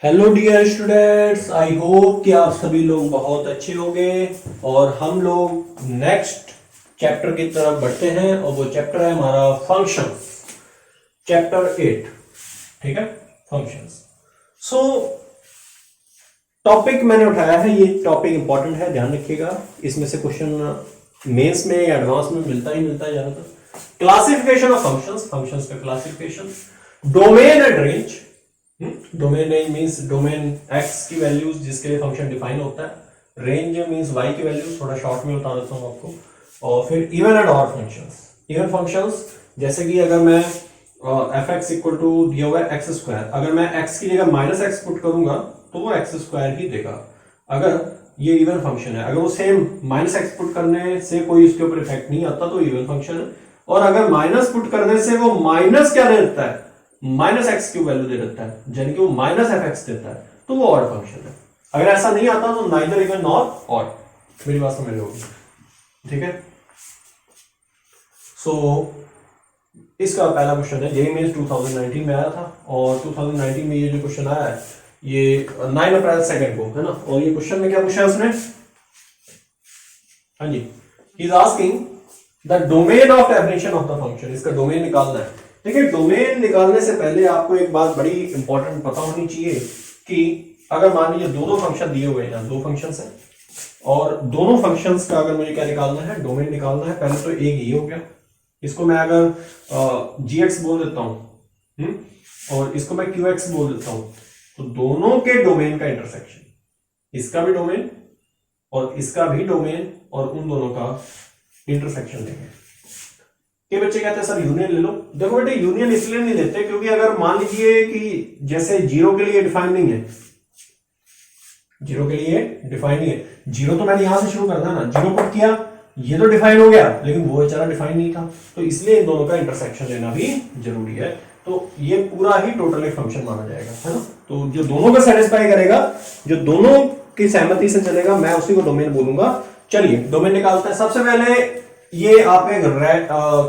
Hello dear students, I hope कि आप सभी लोग बहुत अच्छे होंगे और हम लोग नेक्स्ट चैप्टर की तरफ बढ़ते हैं और वो चैप्टर है हमारा फंक्शंस, चैप्टर 8। ठीक है, फंक्शंस। सो टॉपिक मैंने उठाया है, ये टॉपिक इंपॉर्टेंट है, ध्यान रखिएगा। इसमें से क्वेश्चन मेंस में या एडवांस में मिलता ही मिलता है ज्यादातर। क्लासिफिकेशन ऑफ फंक्शंस, फंक्शंस का classification, domain and range. Domain range means domain x की वैल्यूज जिसके लिए फंक्शन डिफाइन होता है, रेंज मींस वाई की वैल्यूज, थोड़ा शॉर्ट में बता देता हूं आपको। और फिर even and odd functions. Even functions जैसे कि अगर मैं एफ एक्स इक्वल टू दिया हुआ है एक्स स्क्वायर, अगर मैं एक्स की जगह माइनस एक्स पुट करूंगा तो वो एक्स स्क्वायर ही देगा। अगर ये इवन फंक्शन है, अगर वो सेम माइनस एक्स पुट करने से कोई उसके ऊपर इफेक्ट नहीं आता तो इवन फंक्शन है। और अगर माइनस पुट करने से वो माइनस क्या दे देता है, माइनस एक्स की वैल्यू दे देता है, यानी कि वो माइनस एफ एक्स देता है, तो वो ऑड फंक्शन है। अगर ऐसा नहीं आता तो नाइदर इवन नॉर ऑड। मेरी बात समझ लोगे? ठीक है। सो इसका पहला क्वेश्चन है, जेईई मेंस 2019 में आया था और 2019 में ये जो क्वेश्चन आया है ये 9 अप्रैल 2 को है ना। और ये क्वेश्चन में क्या पूछा है उसने? हाँ जी, he is asking the domain of definition of the function. इसका डोमेन निकालना है। देखिए, डोमेन निकालने से पहले आपको एक बात बड़ी इंपॉर्टेंट पता होनी चाहिए कि अगर मान लीजिए दो फंक्शन दिए हुए हैं, दो फंक्शंस हैं और दोनों फंक्शंस का अगर मुझे क्या निकालना है, डोमेन निकालना है। पहले तो एक ये हो गया, इसको मैं अगर जी एक्स बोल देता हूं और इसको मैं क्यू एक्स बोल देता हूं, तो दोनों के डोमेन का इंटरसेक्शन, इसका भी डोमेन और इसका भी डोमेन और उन दोनों का इंटरसेक्शन लेंगे। के बच्चे कहते हैं सर यूनियन ले लो। देखो बेटे, यूनियन इसलिए नहीं लेते क्योंकि अगर मान लीजिए कि जैसे जीरो के लिए डिफाइन नहीं है, जीरो के लिए डिफाइन नहीं है, जीरो तो मैंने यहां से शुरू करना है ना, जीरो पुट किया, ये तो डिफाइन हो गया लेकिन वो बेचारा डिफाइन नहीं था, तो इसलिए इन दोनों का इंटरसेक्शन लेना भी जरूरी है। तो ये पूरा ही टोटल एक फंक्शन माना जाएगा, है ना। तो जो दोनों को सेटिस्फाई करेगा, जो दोनों की सहमति से चलेगा, मैं उसी को डोमेन बोलूंगा। चलिए डोमेन निकालते हैं। सबसे पहले ये आप एक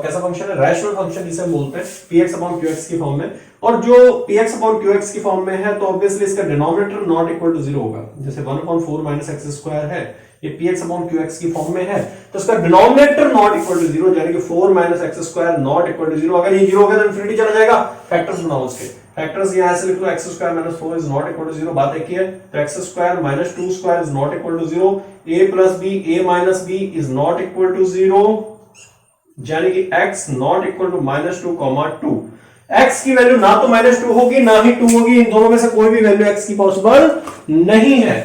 कैसा फंक्शन है, रैशनल फंक्शन जिसे बोलते हैं, px अपॉन qx की फॉर्म में। और जो px अपॉन qx की फॉर्म में है तो ऑब्वियसली इसका डिनोमिनेटर नॉट इक्वल टू 0 होगा। जैसे 1 अपॉन 4 माइनस एक्स स्क्वायर है, ये px अपॉन qx की फॉर्म में है, तो इसका डिनोमिनेटर नॉट इक्वल टू 0, यानी कि 4 minus x square not equal to 0। अगर ये 0 होगा तो इनफिनिटी चला जाएगा। फैक्टर्स बनाओ उसके, फैक्टर्स यहां से लिख लो, x square minus 4 is not equal to 0, बात एक ही है। तो x square minus 2 square is not equal to 0, a plus b a minus b is not equal to 0, यानी कि x not equal to -2, 2। x की वैल्यू ना तो -2 होगी ना ही 2 होगी, इन दोनों में से कोई भी वैल्यू x की पॉसिबल नहीं है।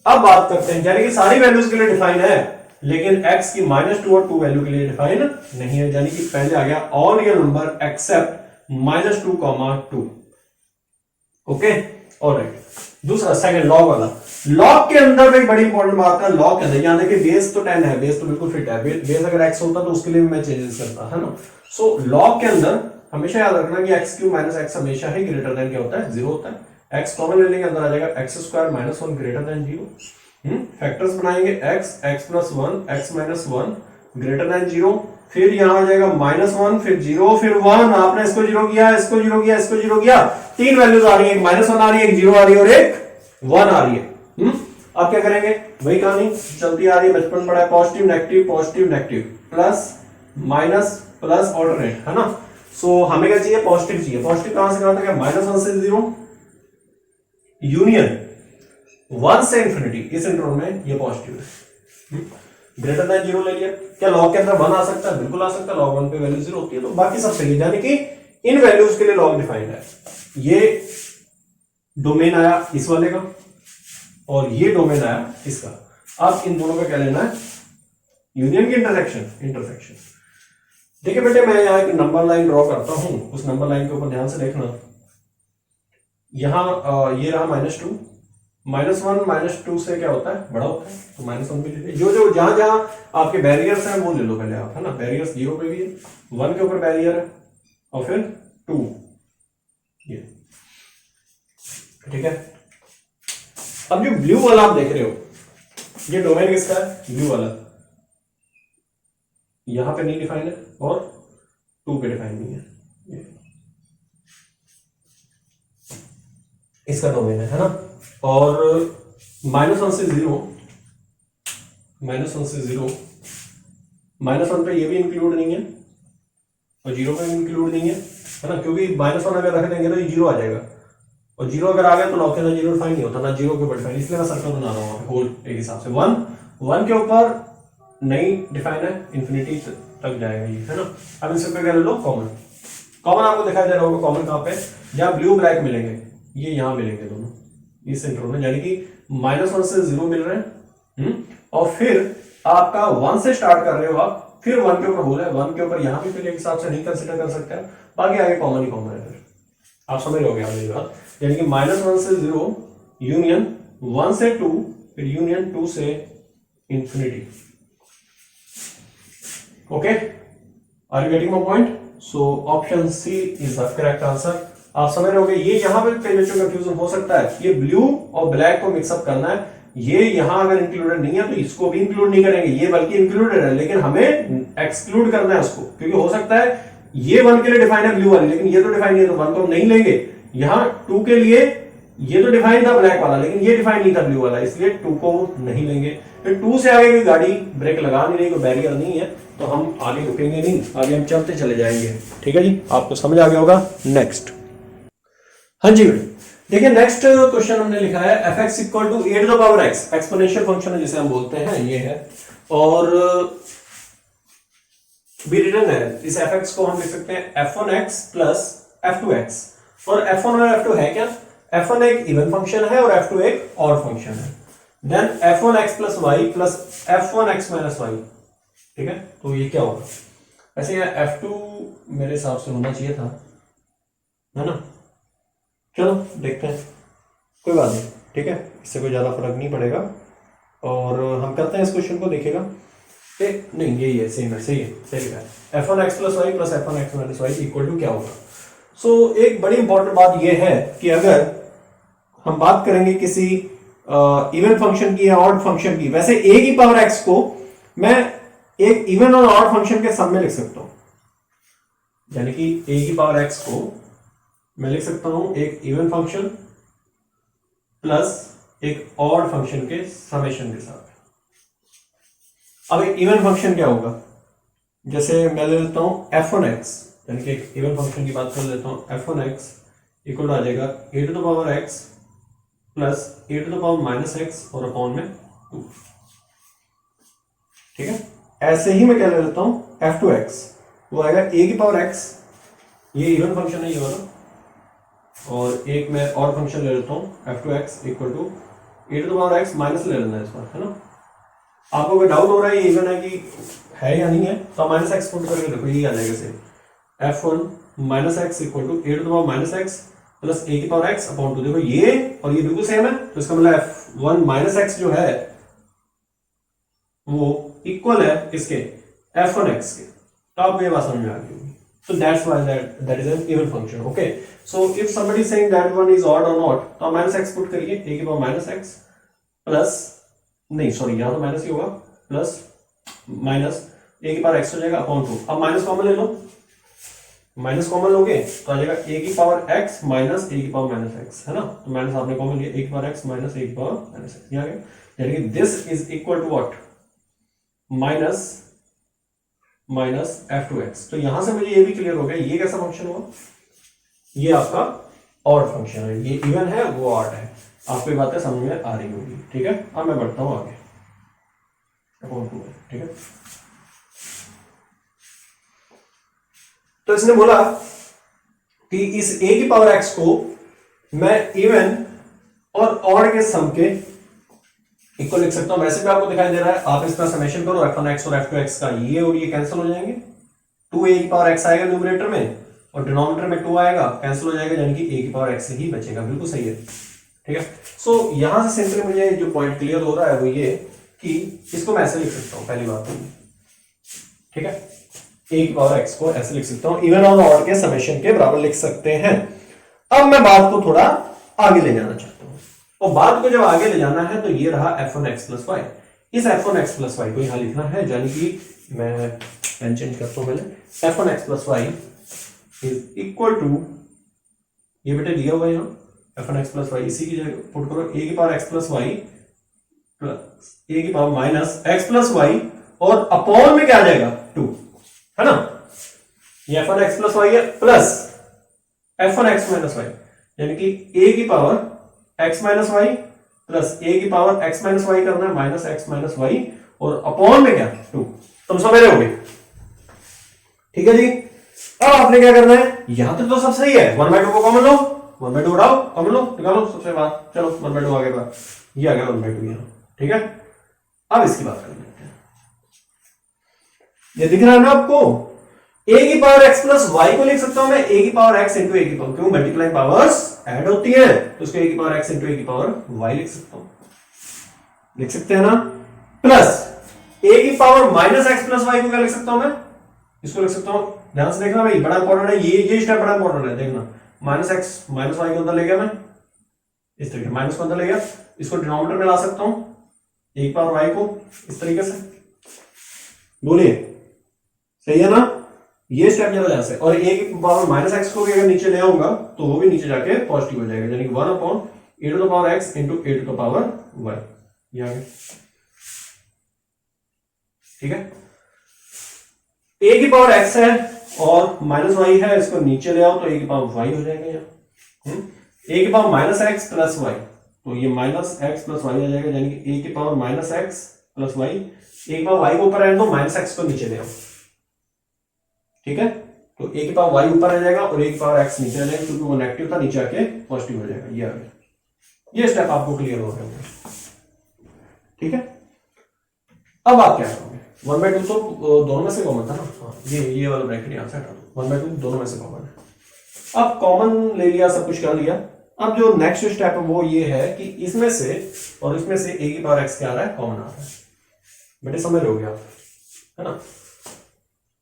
अब बात करते हैं, यानी कि सारी वैल्यूज के लिए डिफाइन है लेकिन x की -2 और 2 वैल्यू के लिए डिफाइन नहीं है, यानी कि पहले आ गया all real number except -2, 2। Okay, alright. दूसरा सेकंड लॉग वाला, लॉग के अंदर एक बड़ी इंपॉर्टेंट बात है। लॉग के अंदर यहां देखिए बेस तो 10 है, बेस तो बिल्कुल फिट है, बेस अगर x होता तो उसके लिए भी मैं चेंजेस करता, है ना। सो लॉग के अंदर हमेशा याद रखना कि x³ माइनस x हमेशा ही ग्रेटर देन क्या होता है, 0 होता है। x कॉमन लेने के अंदर आ जाएगा x square minus 1 greater than 0। Factors बनाएंगे x plus 1 x minus 1 greater than 0, फिर यहां आ जाएगा -1 फिर 0 फिर 1। आपने इसको 0 किया, इसको 0 किया, इसको 0 किया, तीन वैल्यूज आ रही है, एक -1 आ रही है, एक 0 आ रही है और एक 1 आ रही है। अब क्या करेंगे, वही कहानी चलती आ रही है, बचपन पढ़ा है, positive negative plus minus plus alternate, है ना। सो हमें क्या चाहिए, पॉजिटिव चाहिए। पॉजिटिव कहां से कहां तक है, -1 से 0 यूनियन 1 से इंफिनिटी, इस इंटरवल में ये पॉजिटिव है। ग्रेटर देन 0 ले लिया, क्या लॉग के अंदर 1 आ सकता है, बिल्कुल आ सकता है, लॉग 1 पे वैल्यू 0 होती है, तो बाकी सब सही है, यानी कि इन वैल्यूज के लिए लॉग डिफाइंड है। ये डोमेन आया इस वाले का और ये डोमेन आया इसका। अब इन दोनों का क्या लेना है, यूनियन की इंटरसेक्शन। देखिए बेटे, मैं यहां एक नंबर लाइन ड्रॉ करता हूं, उस नंबर लाइन के ऊपर ध्यान से देखना। यहां ये रहा -2, -1 -2 से क्या होता है, बड़ा होता है, तो -1 भी ले लीजिए। जो जहां जहां आपके बैरियर्स हैं वो ले लो पहले आप, है ना। बैरियर्स 0 पे भी है, 1 के ऊपर बैरियर है और फिर 2, ये ठीक है। अब जो ब्लू वाला आप देख रहे हो, ये डोमेन किसका है, ब्लू वाला, यहां पे नहीं डिफाइन है और 2 पे डिफाइन नहीं है। इसका डोमेन है ना, और -1 से 0, -1 से 0, -1 पे ये भी इंक्लूड नहीं है और 0 पे भी इंक्लूड नहीं है ना, क्योंकि -1 अगर रख देंगे तो ये 0 आ जाएगा, और 0 अगर आ गया तो लॉग के अंदर 0 डिफाइन नहीं होता ना, 0 के ऊपर डिफाइन, इसलिए मैं सर्कल बना रहा हूँ होल एक हिसाब से। 1 के ऊपर नहीं डिफाइन है, इन्फिनिटी तक जाएगा ये, है ना। अब इस पे क्या ले लो, कॉमन। कॉमन आपको दिखाई दे रहा होगा, कॉमन कहाँ पे, जहाँ ब्लू ब्लैक मिलेंगे, ये यहाँ मिलेंगे दोनों इस सेंटर में, यानी कि -1 से 0 मिल रहे हैं, और फिर आपका 1 से स्टार्ट कर रहे हो आप, फिर 1 के ऊपर होल है, 1 के ऊपर यहाँ भी फिर एक हिसाब से नहीं कंसिडर कर सकते हैं, बाकी आगे कॉमन ही कॉमन है। फिर आप समझ रहे हो मेरी बात, यानी कि -1 से 0 यूनियन 1 से 2, फिर यूनियन 2 से इंफिनिटी। Okay, are you getting my point? So option C is the correct answer. आप समझ रहे होगे, ये यहां पे कई बच्चों का कंफ्यूजन हो सकता है, ये ब्लू और ब्लैक को मिक्सअप करना है, ये यहां अगर इंक्लूडेड नहीं है तो इसको भी इंक्लूड नहीं करेंगे, ये बल्कि इंक्लूडेड है, लेकिन हमें एक्सक्लूड करना है उसको, क्योंकि हो सकता है ये 1 के लिए डिफाइन है ब्लू वाली, लेकिन ये तो डिफाइन नहीं है, तो 1 को हम नहीं लेंगे। यहां 2 के लिए ये तो डिफाइन था ब्लैक वाला, लेकिन ये डिफाइन नहीं था ब्लू वाला, इसलिए 2 को नहीं लेंगे। फिर 2 से आगे कोई गाड़ी ब्रेक लगा नहीं रही, कोई बैरियर नहीं है, तो हम आगे रुकेंगे नहीं, आगे हम चलते चले जाएंगे। ठीक है जी, आपको समझ आ गया होगा। नेक्स्ट, हाँ जी देखिए, नेक्स्ट क्वेश्चन हमने लिखा है fx equal to a to the power x, exponential function है जिसे हम बोलते हैं, ये है, और भी रिटर्न है, इस fx को हम लिख सकते हैं f1x प्लस f2x, और f1 और f2 है क्या, f1 एक इवन फंक्शन है और f2 एक ऑड फंक्शन है, then f1x plus y plus f1x minus y. ठीक है, तो ये क्या होगा, ऐसे यहाँ f2 मेरे हिसाब से होना चाहिए था, है ना, चलो देखते हैं, कोई बात नहीं, ठीक है, इससे कोई ज्यादा फर्क नहीं पड़ेगा, और हम करते हैं इस क्वेश्चन को, देखिएगा नहीं यही है, सेम है, सही है, सही है, f1x plus y plus f1x minus y equal to क्या होगा। सो एक बड़ी इंपॉर्टेंट बात यह है कि अगर हम बात करेंगे किसी इवन फंक्शन की या ऑड फंक्शन की, वैसे a की पावर x को मैं एक इवन और ऑड फंक्शन के सम में लिख सकता हूं, यानी कि a की पावर x को मैं लिख सकता हूं एक इवन फंक्शन प्लस एक ऑड फंक्शन के समेशन के साथ। अब एक इवन फंक्शन क्या होगा, जैसे मैं ले लेता हूं f1x, यानी कि एक इवन फंक्शन की बात कर लेता हूं, f1x इक्वल आ जाएगा a to the power x plus a to the power minus x और अपॉन में 2। ठीक है, ऐसे ही मैं क्या ले लेता हूं f2x, वो आएगा a की पावर x, ये इवन फंक्शन है ये वाला, और एक मैं और फंक्शन ले लेता हूं f2x equal to a to the power x minus ले लेना है इस बार, है ना। आपको कोई डाउट हो रहा है ये इवन है कि है या नहीं है, तो माइनस एक्स पुट करके देखो, ये आ जाएगा same, f1 minus x equal to a to the power minus x plus a की पावर x अपॉन 2। देखो ये और ये बिल्कुल सेम है, तो इसका मतलब f1 माइनस एक्स जो है वो इक्वल है इसके f1x के, तो आपको ये बात समझ में आ गई होगी। So that's why that is an even function. Okay. So if somebody is saying that one is odd or not, तो आप माइनस एक्स पुट करिए, a की पावर माइनस एक्स प्लस, नहीं सॉरी यहाँ तो माइनस ही होगा, प्लस माइनस a की power x हो जाएगा अपॉन 2। अब माइनस कॉमन ले लो, माइनस कॉमन लोगे तो आ जाएगा a की पावर x माइनस a की पावर माइनस x, है ना, तो माइनस आपने कॉमन लिया, a की पावर x माइनस a की पावर माइनस x, यहाँ गया, यानी कि this is equal to what, minus minus f2x। तो यहां से मुझे ये भी क्लियर हो गया ये कैसा फंक्शन हुआ, ये आपका ऑड फंक्शन है, ये इवन है वो ऑड है, आपको ये बातें समझ में आ रही होगी। ठीक है, अब मैं बढ़ता हूं आगे, ठीक है। तो इसने बोला कि इस a की पावर x को मैं इवन और ऑड के सम के इक्वल लिख सकता हूं, वैसे भी आपको दिखाई दे रहा है, आप इसका समेशन करो f1x और f2x का, ये और ये कैंसिल हो जाएंगे, 2a की पावर x आएगा न्यूमरेटर में और डिनोमिनेटर में 2 आएगा, कैंसिल हो जाएगा, यानी कि a की पावर x ही बचेगा, बिल्कुल सही है। ठीक है, सो यहां से सिंपली मुझे जो पॉइंट क्लियर हो रहा है वो ये कि इसको मैं ऐसे लिख सकता हूं, पहली बात। ठीक है, a की पावर x को ऐसे लिख सकता हूं, इवन और ऑड के समेशन के बराबर लिख सकते हैं। अब मैं बात को थोड़ा आगे ले जाना चाहता हूं, और बात को जब आगे ले जाना है तो ये रहा f1x प्लस वाई, इस f1x प्लस वाई को यहां लिखना है, यानी कि मैं पेन चेंज करता हूं पहले, f1x plus y is equal to, ये बेटे दिया हुआ है यहां f n x plus y, इसी की जगह पुट करो ए की power x plus y plus a की power minus x plus y, और अपॉन में क्या आ जाएगा 2, है ना। ये f n x plus y है plus f n x minus y, यानी कि ए की power x minus y plus a की पावर एक्स माइनस वाई करना है माइनस एक्स माइनस वाई, और अपॉन में क्या 2। तुम समझ रहे होगे, ठीक है जी। अब आपने क्या करना है, यहां तक तो सब सही है, 1/2 को कॉमन लो, 1/2 उठाओ, कॉमन लो, निकालो सबसे बाहर, चलो 1/2 आगे बाहर, ये आ गया 1/2 यहां, ठीक है। अब इसकी बात कर लेते हैं, ये दिख रहा है ना आपको, ए की पावर एक्स प्लस वाई को लिख सकता हूं मैं ए की पावर एक्स इंटू ए की पावर, क्यों मल्टीप्लाई पावर्स ऐड होती है, तो इसको ए की पावर एक्स इंटू ए की पावर वाई लिख सकता हूं, लिख सकते हैं ना। प्लस ए की power minus x plus y को क्या लिख सकता हूं मैं, इसको लिख सकता हूं, ध्यान से देखना भाई, बड़ा इंपॉर्टेंट है ये स्टेप बड़ा इंपॉर्टेंट है, देखना माइनस एक्स माइनस वाई को अंदर ले गया मैं, इस तरीके माइनस को अंदर ले गया, इसको डिनोमिनेटर में ला सकता हूं ए की पावर वाई को इस तरीके से, बोलिए सही है ना। ये स्टेप जरा ध्यान से, और ए की पावर माइनस एक्स को भी अगर नीचे ले आऊंगा तो वो भी नीचे जाके पॉजिटिव हो जाएगा, यानी कि 1 upon a to the power x into a to the power y, ये आ गया, ठीक है। ए की पावर एक्स है और माइनस वाई है, इसको नीचे ले आओ तो ए की पावर वाई हो जाएगा यहाँ, ए की power minus x plus y, तो ये माइनस एक्स प्लस वाई आ जाएगा, यानी कि ए की power minus x plus y, a की पावर वाई को ऊपर आए तो माइनस एक्स को नीचे ले आओ, ठीक है। तो ए की पावर वाई ऊपर आ जाएगा और ए की पावर एक्स नीचे आ जाएगा, क्योंकि वो नेगेटिव था, नीचे आके पॉजिटिव हो जाएगा, ये आ गया। ये स्टेप आपको क्लियर हो गया, ठीक है। अब आप क्या करोगे, 1/2 तो दोनों में से कॉमन था ना, ये वाला ब्रैकेट यहां से हटा दो, 1/2 दोनों में से कॉमन है। अब कॉमन ले लिया, सब कुछ कर लिया, अब जो नेक्स्ट स्टेप है वो ये है कि इसमें से और इसमें से ए की पावर एक्स क्या आ रहा है, कॉमन आ रहा है, बेटे समझ रहे हो आप, है ना,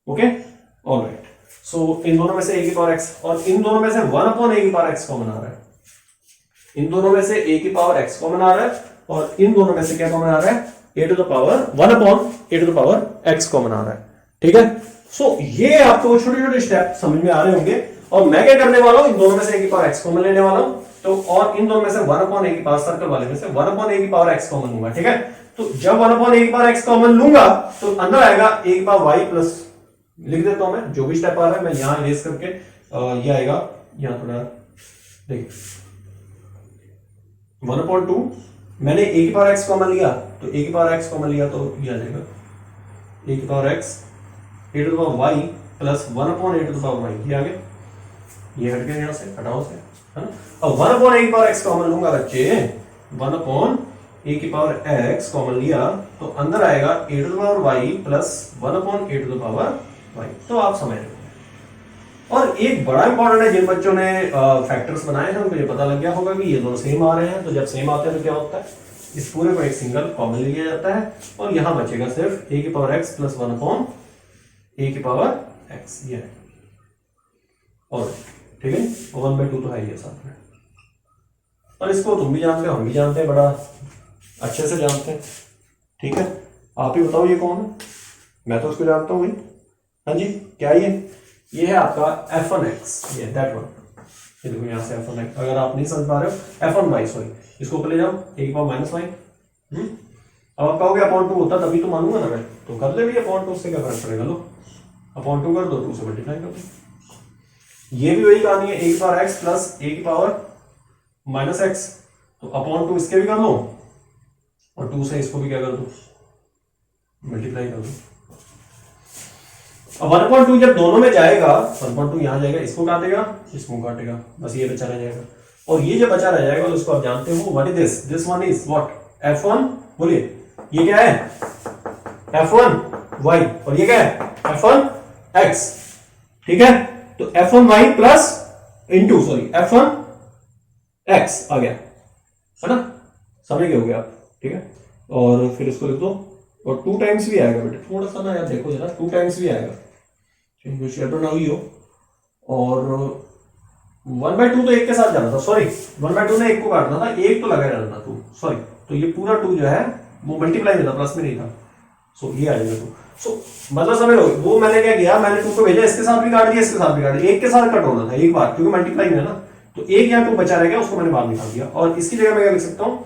ओके ऑलराइट। सो इन दोनों में से ए की पावर एक्स, और इन दोनों में से 1 अपॉन ए की पावर एक्स कॉमन आ रहा है, इन दोनों में से ए की पावर एक्स कॉमन आ रहा है, और इन दोनों में से क्या कॉमन आ रहा है, a to the power 1 upon a to the power x common आ रहा है, ठीक है। सो ये आपको छोटे छोटे स्टेप समझ में आ रहे होंगे, और मैं क्या करने वाला हूं, इन दोनों में से ए की पावर एक्स कॉमन लेने वाला हूं, तो और इन दोनों में से 1 अपॉन ए की पावर, सर्कल वाले में से 1 अपॉन ए की पावर एक्स कॉमन लूंगा, ठीक है। तो जब 1 अपॉन ए की पावर एक्स कॉमन लूंगा तो अंदर आएगा ए की पावर वाई प्लस, लिख देता हूं मैं, जो भी स्टेप आ रहा है मैं यहां इरेज करके, ये आएगा यहां थोड़ा देख, 1/2 मैंने ए की पावर एक्स कॉमन लिया, तो ए की पावर एक्स कॉमन लिया तो ये आ जाएगा ए की power x a to the power y plus 1 upon a to the power y, ये आ गया, ये हट गया यहां से, हटाओ से, है ना। अब 1 अपॉन ए की पावर एक्स कॉमन लूंगा बच्चे, 1 अपॉन ए की पावर एक्स कॉमन लिया तो अंदर आएगा a to the power y plus 1 upon a to the power y, तो आप समझ रहे हो। और एक बड़ा इंपॉर्टेंट है, जिन बच्चों ने फैक्टर्स बनाए हैं उनको ये पता लग गया होगा कि ये दोनों सेम आ रहे हैं, तो जब सेम आते हैं तो क्या होता है, इस पूरे को एक सिंगल कॉमन लिया जाता है, और यहां बचेगा सिर्फ ए की पावर एक्स प्लस 1 अपॉन ए की पावर एक्स, ये है, और ठीक है 1/2 तो है ये साथ में, और इसको तुम भी जानते हो, हम भी जानते हैं, बड़ा अच्छे से जानते हैं, ठीक है। आप ही बताओ ये कौन है, मैं तो उसको जानता हूँ भाई, हाँ जी क्या ये है आपका f1x, ये दैट वन, ये देखो यहाँ से f1x, अगर आप नहीं समझ पा रहे हो f1y, सॉरी इसको ऊपर ले जाओ, ए की पावर माइनस वाई, अब आप कहोगे अपॉन 2 होता तभी तो मानूंगा ना मैं, तो कर ले भी अपॉन 2, उससे क्या फर्क पड़ेगा, लो अपॉन 2 कर दो, 2 से मल्टीप्लाई कर दो, ये भी वही कहानी है, ए की पावर x प्लस ए की पावर माइनस एक्स, तो अपॉन 2 इसके भी कर लो, और 2 से इसको भी क्या कर दो, मल्टीप्लाई कर दो। अब 1/2 जब दोनों में जाएगा, 1/2 यहां जाएगा, इसको काटेगा, इसको काटेगा, बस ये बचा रह जाएगा, और ये जो बचा रह जाएगा उसको आप जानते हो, what is this one is what, f1, बोलिए ये क्या है, f1y, और ये क्या है f1x, ठीक है। तो f1y plus into sorry f1x आ गया, है ना, समझ गए होगे आप, ठीक है। और फिर इसको लिख दो, और 2 टाइम्स भी आएगा बेटे, थोड़ा सा ना यार देखो जरा, 2 टाइम्स भी आएगा, शेयर ना हुई हो, और 1/2 तो एक के साथ जाना था, सॉरी 1/2 ने एक को काटना था, एक तो लगा रहना था 2, सॉरी, तो ये पूरा 2 जो है वो मल्टीप्लाई में था, प्लस में नहीं था, सो ये आ जाएगा 2, सो मतलब समझ लो, वो मैंने क्या किया, मैंने 2 को भेजा, इसके साथ भी काट दिया, इसके साथ भी काट दिया, एक के साथ कट होना था एक बार, क्योंकि मल्टीप्लाई में है ना, तो 1 या 2 बचा रह गया, उसको मैंने बाहर निकाल दिया। और इसकी जगह मैं क्या लिख सकता हूं,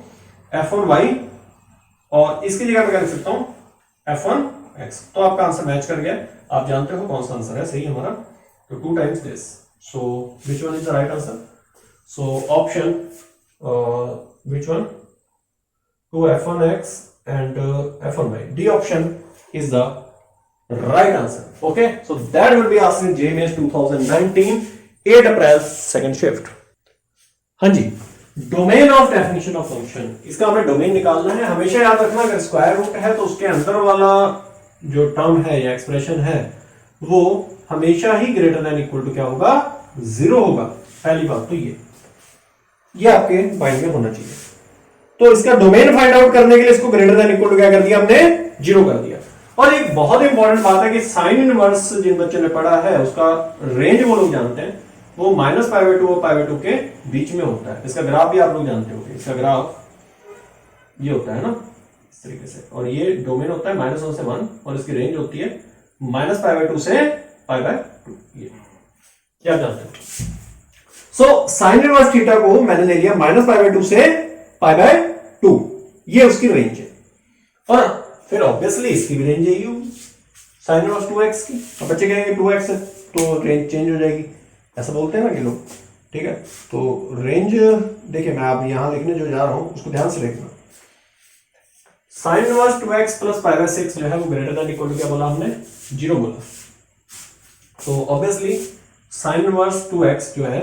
f1y, और इसकी जगह मैं क्या लिख सकता हूं, f1x। तो आपका आंसर मैच कर गया, आप जानते हो कौन सा आंसर है सही हमारा। तो 2 times this, so which one is the right answer? So option which one, 2 f1x and f1y, D option is the right answer. Okay, so that will be asked in JMS 2019 8 April second shift. हाँ जी, domain of definition of function, इसका हमें domain निकालना है। हमेशा याद रखना अगर स्क्वायर रूट है तो उसके अंदर वाला जो टर्म है या एक्सप्रेशन है वो हमेशा ही ग्रेटर देन इक्वल टू क्या होगा, 0 होगा। पहली बात तो ये आपके माइंड में होना चाहिए। तो इसका डोमेन फाइंड आउट करने के लिए इसको ग्रेटर देन इक्वल टू क्या कर दिया हमने, 0 कर दिया। और एक बहुत इंपॉर्टेंट बात है कि साइन इनवर्स जिन बच्चों ने पढ़ा है उसका रेंज वो लोग जानते हैं, वो -π/2 और π/2 के बीच में होता है। इसका ग्राफ भी आप लोग जानते होंगे, इसका ग्राफ ये होता है ना इस तरीके से, और ये डोमेन होता है -1 से 1 और इसकी रेंज होती है -π/2 से π/2। ये क्या जानते हो। सो साइन इनवर्स थीटा को मैंने ले लिया -π/2 से π/2, ये उसकी रेंज है। और फिर ऑब्वियसली इसकी भी रेंज यही होगी, साइन इनवर्स 2x की। अब बच्चे कहेंगे 2x है तो रेंज चेंज हो जाएगी, ऐसा बोलते हैं ना कि लोग, ठीक है। तो रेंज देखिए मैं आप यहां लिखने जो जा रहा हूं उसको ध्यान से देखना। साइन इनवर्स 2x प्लस π/6 जो है वो ग्रेटर देन इक्वल टू क्या बोला हमने, 0 बोला। तो ऑब्वियसली साइन इनवर्स 2x जो है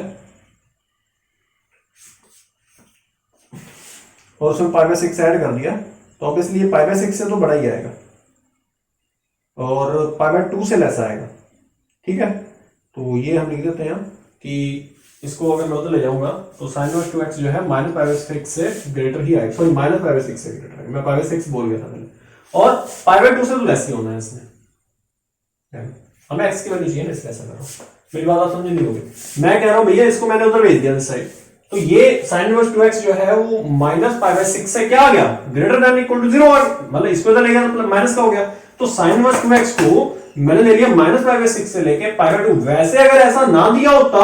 और उसमें π/6 ऐड कर दिया तो ऑब्वियसली ये π/6 से तो बड़ा ही आएगा और π/2 से लेस आएगा, ठीक है। तो ये हम लिख देते हैं कि इसको अगर मैं उधर ले जाऊंगा तो साइन इनवर्स 2x जो है -π/6 से ग्रेटर ही आएगा, सॉरी -π/6 से ग्रेटर है, मैं π/6 बोल गया था पहले, और π/2 से तो लेस ही होना है इसमें। हमें x की वैल्यू चाहिए ना, इसलिए ऐसा कर रहा हूं। मेरी बात आप समझ नहीं होगी, मैं कह रहा हूं भैया इसको मैंने उधर भेज दिया इस साइड, तो ये साइन इनवर्स 2x जो है वो -π/6 से क्या आ गया, ग्रेटर देन इक्वल टू 0, और मतलब इसको इधर ले गया तो माइनस का हो गया। तो साइन इनवर्स 2x को मैंने ले लिया -π/6 से लेके π/2। वैसे अगर ऐसा ना दिया होता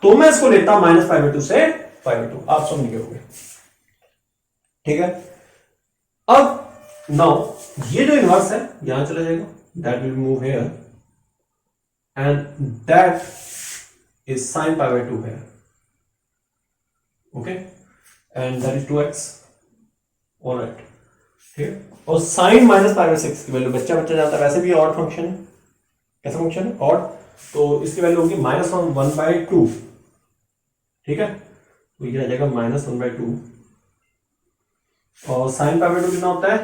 तो मैं इसको लेता -π/2 से π/2, आप समझ गए होंगे, ठीक है। अब नाउ ये जो इनवर्स है यहां चला जाएगा, that will move here and that is sin π/2 है, okay, and that is 2x, alright, ठीक है। और sin -π/6 की वैल्यू बच्चा जानता है, वैसे भी ऑड फंक्शन है, कैसा फंक्शन है, ऑड, तो इसकी वैल्यू होगी -1/2, ठीक है। तो ये आ जाएगा -1/2, और sin π/2 कितना होता है,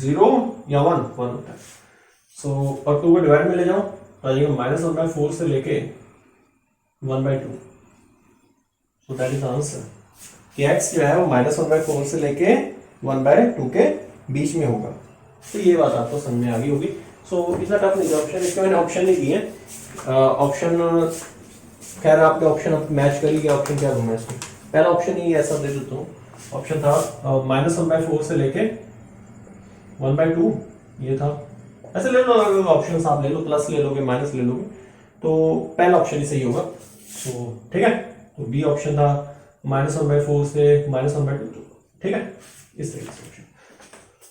0 या 1 होता है। सो और 2 को डिवाइड में ले जाओ तो आ जाएगा -1/4 से लेके 1/2। सो दैट इज आंसर कि x जो है वो -1/4 से लेके 1/2 के बीच में होगा। तो ये बात आपको समझ में आ गई होगी। सो इतना टफ नहीं था ऑप्शन, इसके मैंने ऑप्शन नहीं दिए, ऑप्शन खैर आपके ऑप्शन मैच कर ही गया। ऑप्शन क्या दूंगा इसमें, पहला ऑप्शन ही ऐसा दे देता हूँ, ऑप्शन था -1/4 से लेके 1/2, ये था। ऐसे ले लो, ऑप्शन आप ले लो, प्लस ले लोगे माइनस ले लोगे, तो पहला ऑप्शन ही सही होगा। सो ठीक है, तो बी ऑप्शन था -1/4 से -1/2, ठीक है, इस तरीके से option.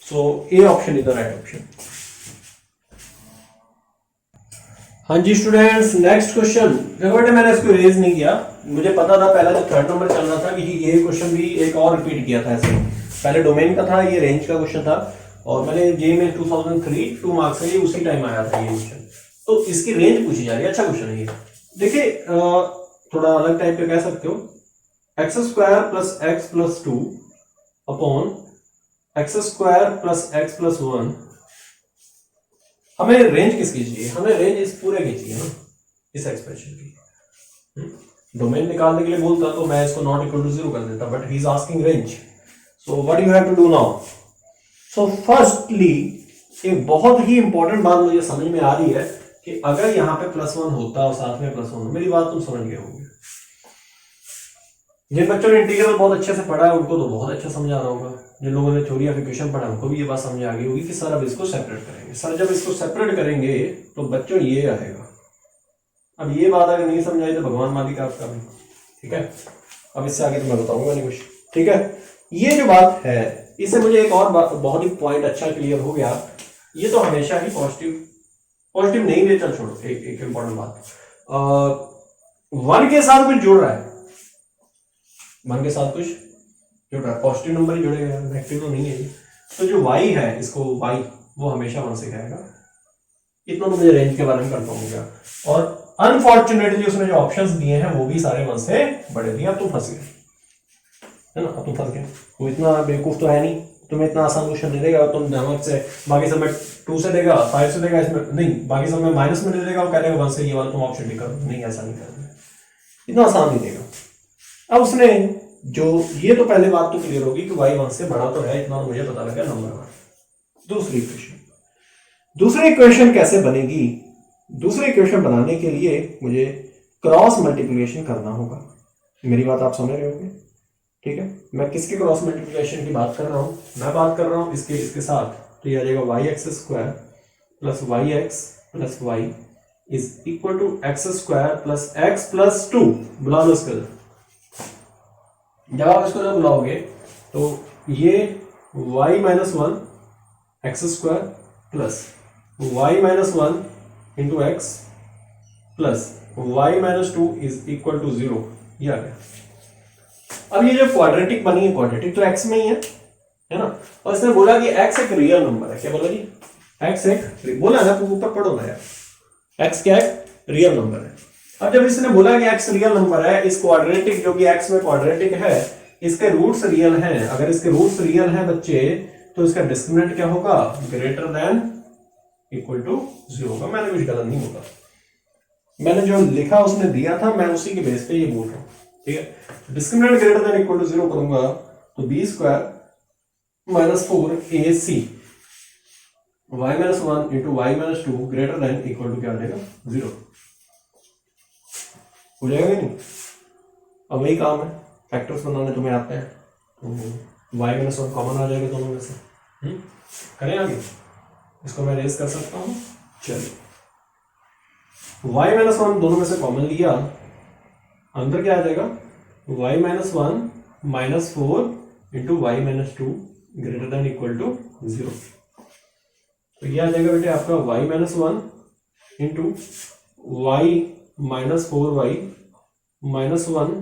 So A option is the right option. हाँ जी स्टूडेंट्स, नेक्स्ट क्वेश्चन। देखो बेटे मैंने इसको रेज नहीं किया, मुझे पता था पहला जो थर्ड नंबर चल रहा था कि ये क्वेश्चन भी एक और रिपीट किया था ऐसे। पहले डोमेन का था, ये रेंज का क्वेश्चन था, और मैंने जे में 2003 2 मार्क्स से उसी टाइम आया था ये क्वेश्चन। तो इसकी रेंज पूछी जा रही है, अच्छा क्वेश्चन है ये। देखिए थोड़ा अलग टाइप का कह सकते हो, x² + x + 2 upon x² + x + 1। हमें रेंज किसकी चाहिए, हमें रेंज इस पूरे की चाहिए ना, इस एक्सप्रेशन की। डोमेन निकालने के लिए बोलता तो मैं इसको नॉट इक्वल टू 0 कर देता, but he is asking range. So what you have to do now. So firstly एक बहुत ही इंपॉर्टेंट बात मुझे समझ में आ रही है कि अगर यहाँ पे +1 होता और साथ में +1, मेरी बात तुम समझ गए होंगे। जिन बच्चों ने इंटीग्रल बहुत अच्छे से पढ़ा है उनको तो बहुत अच्छा समझ आ रहा होगा, जिन लोगों ने थ्योरी ऑफ इक्वेशन पढ़ा उनको भी ये बात समझ आ गई होगी कि सर अब इसको सेपरेट करेंगे। सर जब इसको सेपरेट करेंगे तो बच्चों ये आएगा। अब ये बात अगर नहीं समझ आई तो भगवान मालिक आपका भी, ठीक है। अब इससे आगे तो मैं बताऊंगा नहीं कुछ, ठीक है। ये जो बात है इससे मुझे एक और बात, बहुत ही पॉइंट अच्छा क्लियर हो गया। ये तो हमेशा ही पॉजिटिव नहीं है, चल छोड़ो, एक इंपॉर्टेंट बात, 1 के साथ कुछ जुड़ रहा है, 1 के साथ कुछ जुड़ रहा है, पॉजिटिव नंबर ही जुड़ेगा, नेगेटिव तो नहीं है ये। तो जो y है, इसको y वो हमेशा 1 से जाएगा। इतना तो मुझे रेंज के बारे में कंफर्म हो गया। और अनफॉर्चुनेटली उसने जो ऑप्शंस दिए हैं वो भी सारे 1 से बड़े दिए। अब तुम फंस गए, है ना, अब तुम फंस गए। वो इतना बेवकूफ तो है नहीं, तुम्हें इतना आसान क्वेश्चन दे देगा, तुम दिमाग से बाकी सब में 2 से देगा, 5 से देगा, इसमें नहीं, बाकी सब में माइनस में दे देगा, वो कह देगा 1 से, ये वाला तुम ऑप्शन भी करो। नहीं, ऐसा नहीं करोगे, इतना आसान नहीं देगा। अब उसने जो, ये तो पहले बात तो क्लियर होगी कि y 1 से बड़ा तो है, इतना मुझे पता लगा नंबर 1। दूसरी इक्वेशन कैसे बनेगी? दूसरी इक्वेशन बनाने के लिए मुझे क्रॉस मल्टीप्लिकेशन करना होगा। मेरी बात आप समझ रहे होंगे, ठीक है। मैं किसके क्रॉस मल्टीप्लिकेशन की बात कर रहा हूं? मैं बात कर रहा हूं इसके साथ। तो ये आ जाएगा y² plus yx plus y is equal to x² plus x plus 2। बुला लो इसको। जब आप इसको जब बुलाओगे तो ये y minus 1 x² plus y minus 1 into x plus y minus 2 is equal to 0। ये आ गया। अब ये जो क्वाड्रेटिक बनी है, क्वाड्रेटिक तो x में ही है ना। और इसने बोला कि x एक रियल नंबर है। क्या बोला जी? x एक, बोला ना, तो ऊपर पढ़ो ना यार, x क्या है? रियल नंबर है। अब जब इसने बोला कि x रियल नंबर है, इस क्वाड्रेटिक जो कि x में क्वाड्रेटिक है, इसके रूट्स रियल हैं। अगर इसके रूट्स रियल हैं बच्चे, तो इसका डिस्क्रिमिनेंट क्या होगा? ग्रेटर देन इक्वल टू 0 होगा। मैंने कुछ गलत नहीं बोला, मैंने जो लिखा उसने दिया था, मैं उसी के बेस पे ये बोल रहा हूं, ठीक है। Discriminant greater than equal to 0 करूंगा तो b² minus 4ac y minus 1 into y minus 2 greater than equal to क्या आ जाएगा? 0 हो जाएगा नहीं? अब वही काम है, फैक्टर्स बनाने तुम्हें आते हैं, तो y माइनस 1 कॉमन आ जाएगा दोनों में से। करें आगे, इसको मैं रेज कर सकता हूं। चलिए, y माइनस 1 दोनों में से कॉमन लिया, अंदर क्या आ जाएगा? y minus 1 minus 4 into y minus 2 greater than equal to 0। तो ये आ जाएगा बेटे आपका y minus 1 into y minus 4y minus 1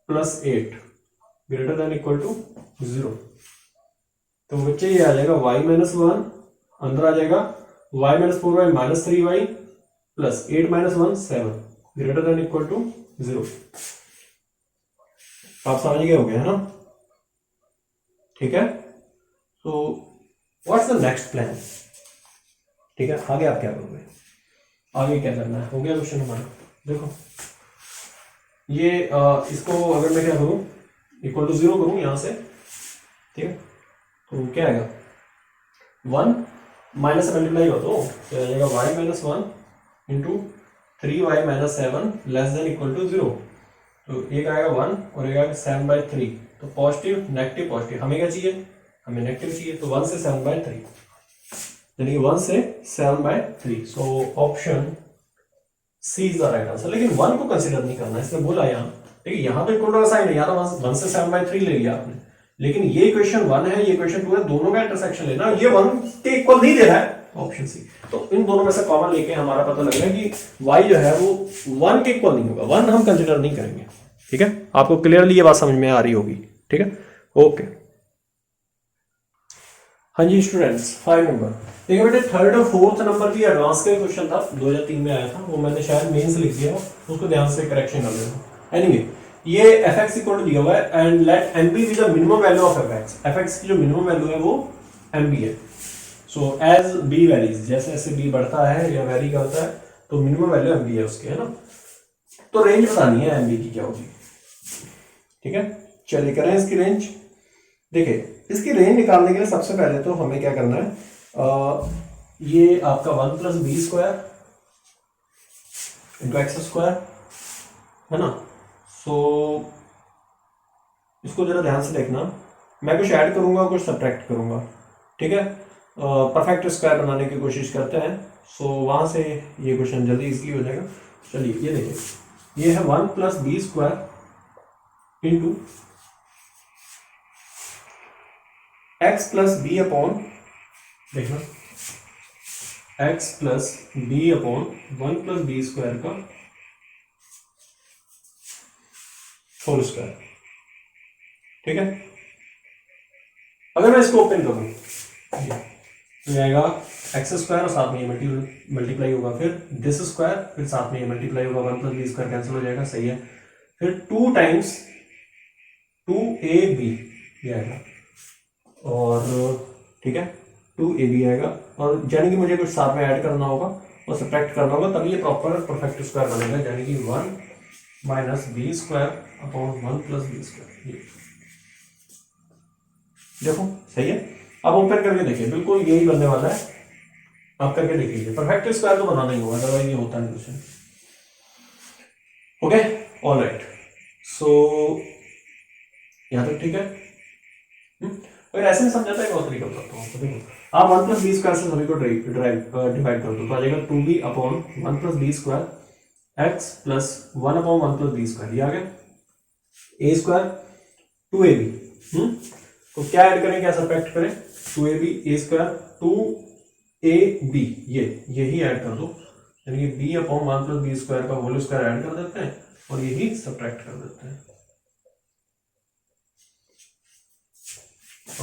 plus 8 greater than equal to 0। तो बच्चे ये आ जाएगा y माइनस 1, अंदर आ जाएगा y minus 4y minus 3y plus 8 minus 1 7 greater than equal to 0। आप समझ गए होंगे, है ना? ठीक है। तो व्हाट्स द नेक्स्ट प्लान? ठीक है, आगे आप क्या करोगे? आगे क्या करना है? हो गया क्वेश्चन हमारा। देखो ये इसको अगर मैं क्या करूं, इक्वल टू 0 करूं यहां से, ठीक है, तो क्या आएगा? 1 माइनस मल्टीप्लाई हो तो क्या आ जाएगा? y minus 1 into 3y minus 7 less than equal to 0। तो एक आएगा 1 और एक आएगा 7/3। तो पॉजिटिव नेगेटिव पॉजिटिव, हमें क्या चाहिए? हमें नेगेटिव चाहिए। तो 1 से 7/3, यानी कि 1 से 7/3। So option C is the right answer. लेकिन 1 को कंसीडर नहीं करना, इसने बोला यहाँ, देखिए यहाँ तो इक्वल का साइन है, यहाँ तो 1 से 7/3 ले लिया आपने, लेकिन ये इक्वेशन 1 है, ये इक्वेशन 2 है, दोनों का इंटरसेक्शन लेना, ये 1 के इक्वल नहीं दे रहा है, ऑप्शन सी। तो इन दोनों में से कॉमन लेके हमारा पता लग रहा है कि y जो है वो 1 के इक्वल नहीं होगा, 1 हम कंसीडर नहीं करेंगे। ठीक है, आपको क्लियरली ये बात समझ में आ रही होगी। ठीक है, ओके। हाँ जी स्टूडेंट्स, 5 नंबर देखिए बेटे, 3rd और 4th नंबर की एडवांस का क्वेश्चन था, 2003 में आया था, वो मैंने शायद मेंस लिख दिया, उसको ध्यान से करेक्शन कर लेना। एनीवे, ये fx इक्वल टू दिया हुआ है and let mb be the minimum value of fx। fx की जो मिनिमम वैल्यू है वो mb है। सो एज b वेरीज, जैसे जैसे b बढ़ता है या वेरी करता है तो मिनिमम वैल्यू mb है उसके, है ना। तो रेंज बतानी है mb की क्या होगी। ठीक है, चलिए करें इसकी रेंज। देखिए इसकी रेंज निकालने के लिए सबसे पहले तो हमें क्या करना है, ये आपका 1 plus b square into x square है ना। सो इसको जरा ध्यान से देखना, मैं कुछ ऐड करूंगा कुछ सब्ट्रैक्ट करूंगा। ठीक है, परफेक्ट स्क्वायर बनाने की कोशिश करते हैं। सो वहां से ये क्वेश्चन जल्दी इजीली हो जाएगा। चलिए ये देखिए, ये है 1 plus b square into x plus b upon, देखना, x plus b upon 1 plus b square का होल स्क्वायर। ठीक है, अगर मैं इसको ओपन करूं तो आएगा एक्स स्क्वायर और साथ में ये मल्टीप्लाई होगा, फिर दिस स्क्वायर, फिर साथ में ये मल्टीप्लाई होगा, 1 प्लस बी स्क्वायर कैंसिल हो जाएगा, सही है। फिर 2 टाइम्स 2ab ये आएगा, और ठीक है 2ab आएगा, और यानी कि मुझे कुछ साथ में ऐड करना होगा और सब्ट्रैक्ट करना होगा, तभी ये प्रॉपर परफेक्ट स्क्वायर बनेगा, यानी कि 1 minus b square upon 1 plus b square. देखो सही है। अब ओपन करके देखिए, बिल्कुल यही बनने वाला है, आप करके देखिए, परफेक्ट स्क्वायर तो बनाना ही होगा, अदरवाइज ये होता नहीं कुछ। ओके, ऑल राइट, सो यहां तक ठीक है। अगर ऐसे में समझाता है बहुत तरीका बताता हूँ। तो देखो, आप 1 प्लस बी स्क्वायर से सभी को डिवाइड कर दो, तो आ जाएगा 2b upon 1 plus b square x plus 1 upon 1 plus b square, ये आ गया। ए स्क्वायर 2ab, तो क्या ऐड करें, क्या सब्ट्रैक्ट करें, 2ab ए स्क्वायर 2ab, यही ऐड कर दो, यानी कि b upon 1 plus b square का होल स्क्वायर ऐड कर देते हैं और यही सब्ट्रैक्ट कर देते हैं।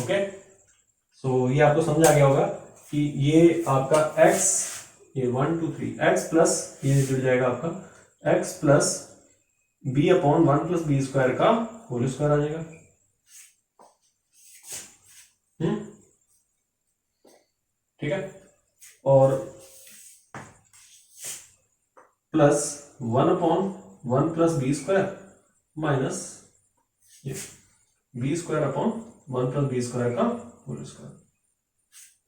ओके, सो ये आपको समझ आ गया होगा कि ये आपका x, ये 1 2 3 x प्लस ये जुड़ जाएगा आपका x plus b upon 1 plus b square का होल स्क्वायर आ जाएगा। ठीक है, और plus 1 upon 1 plus b square minus ये b square upon 1 plus b square का होल स्क्वायर,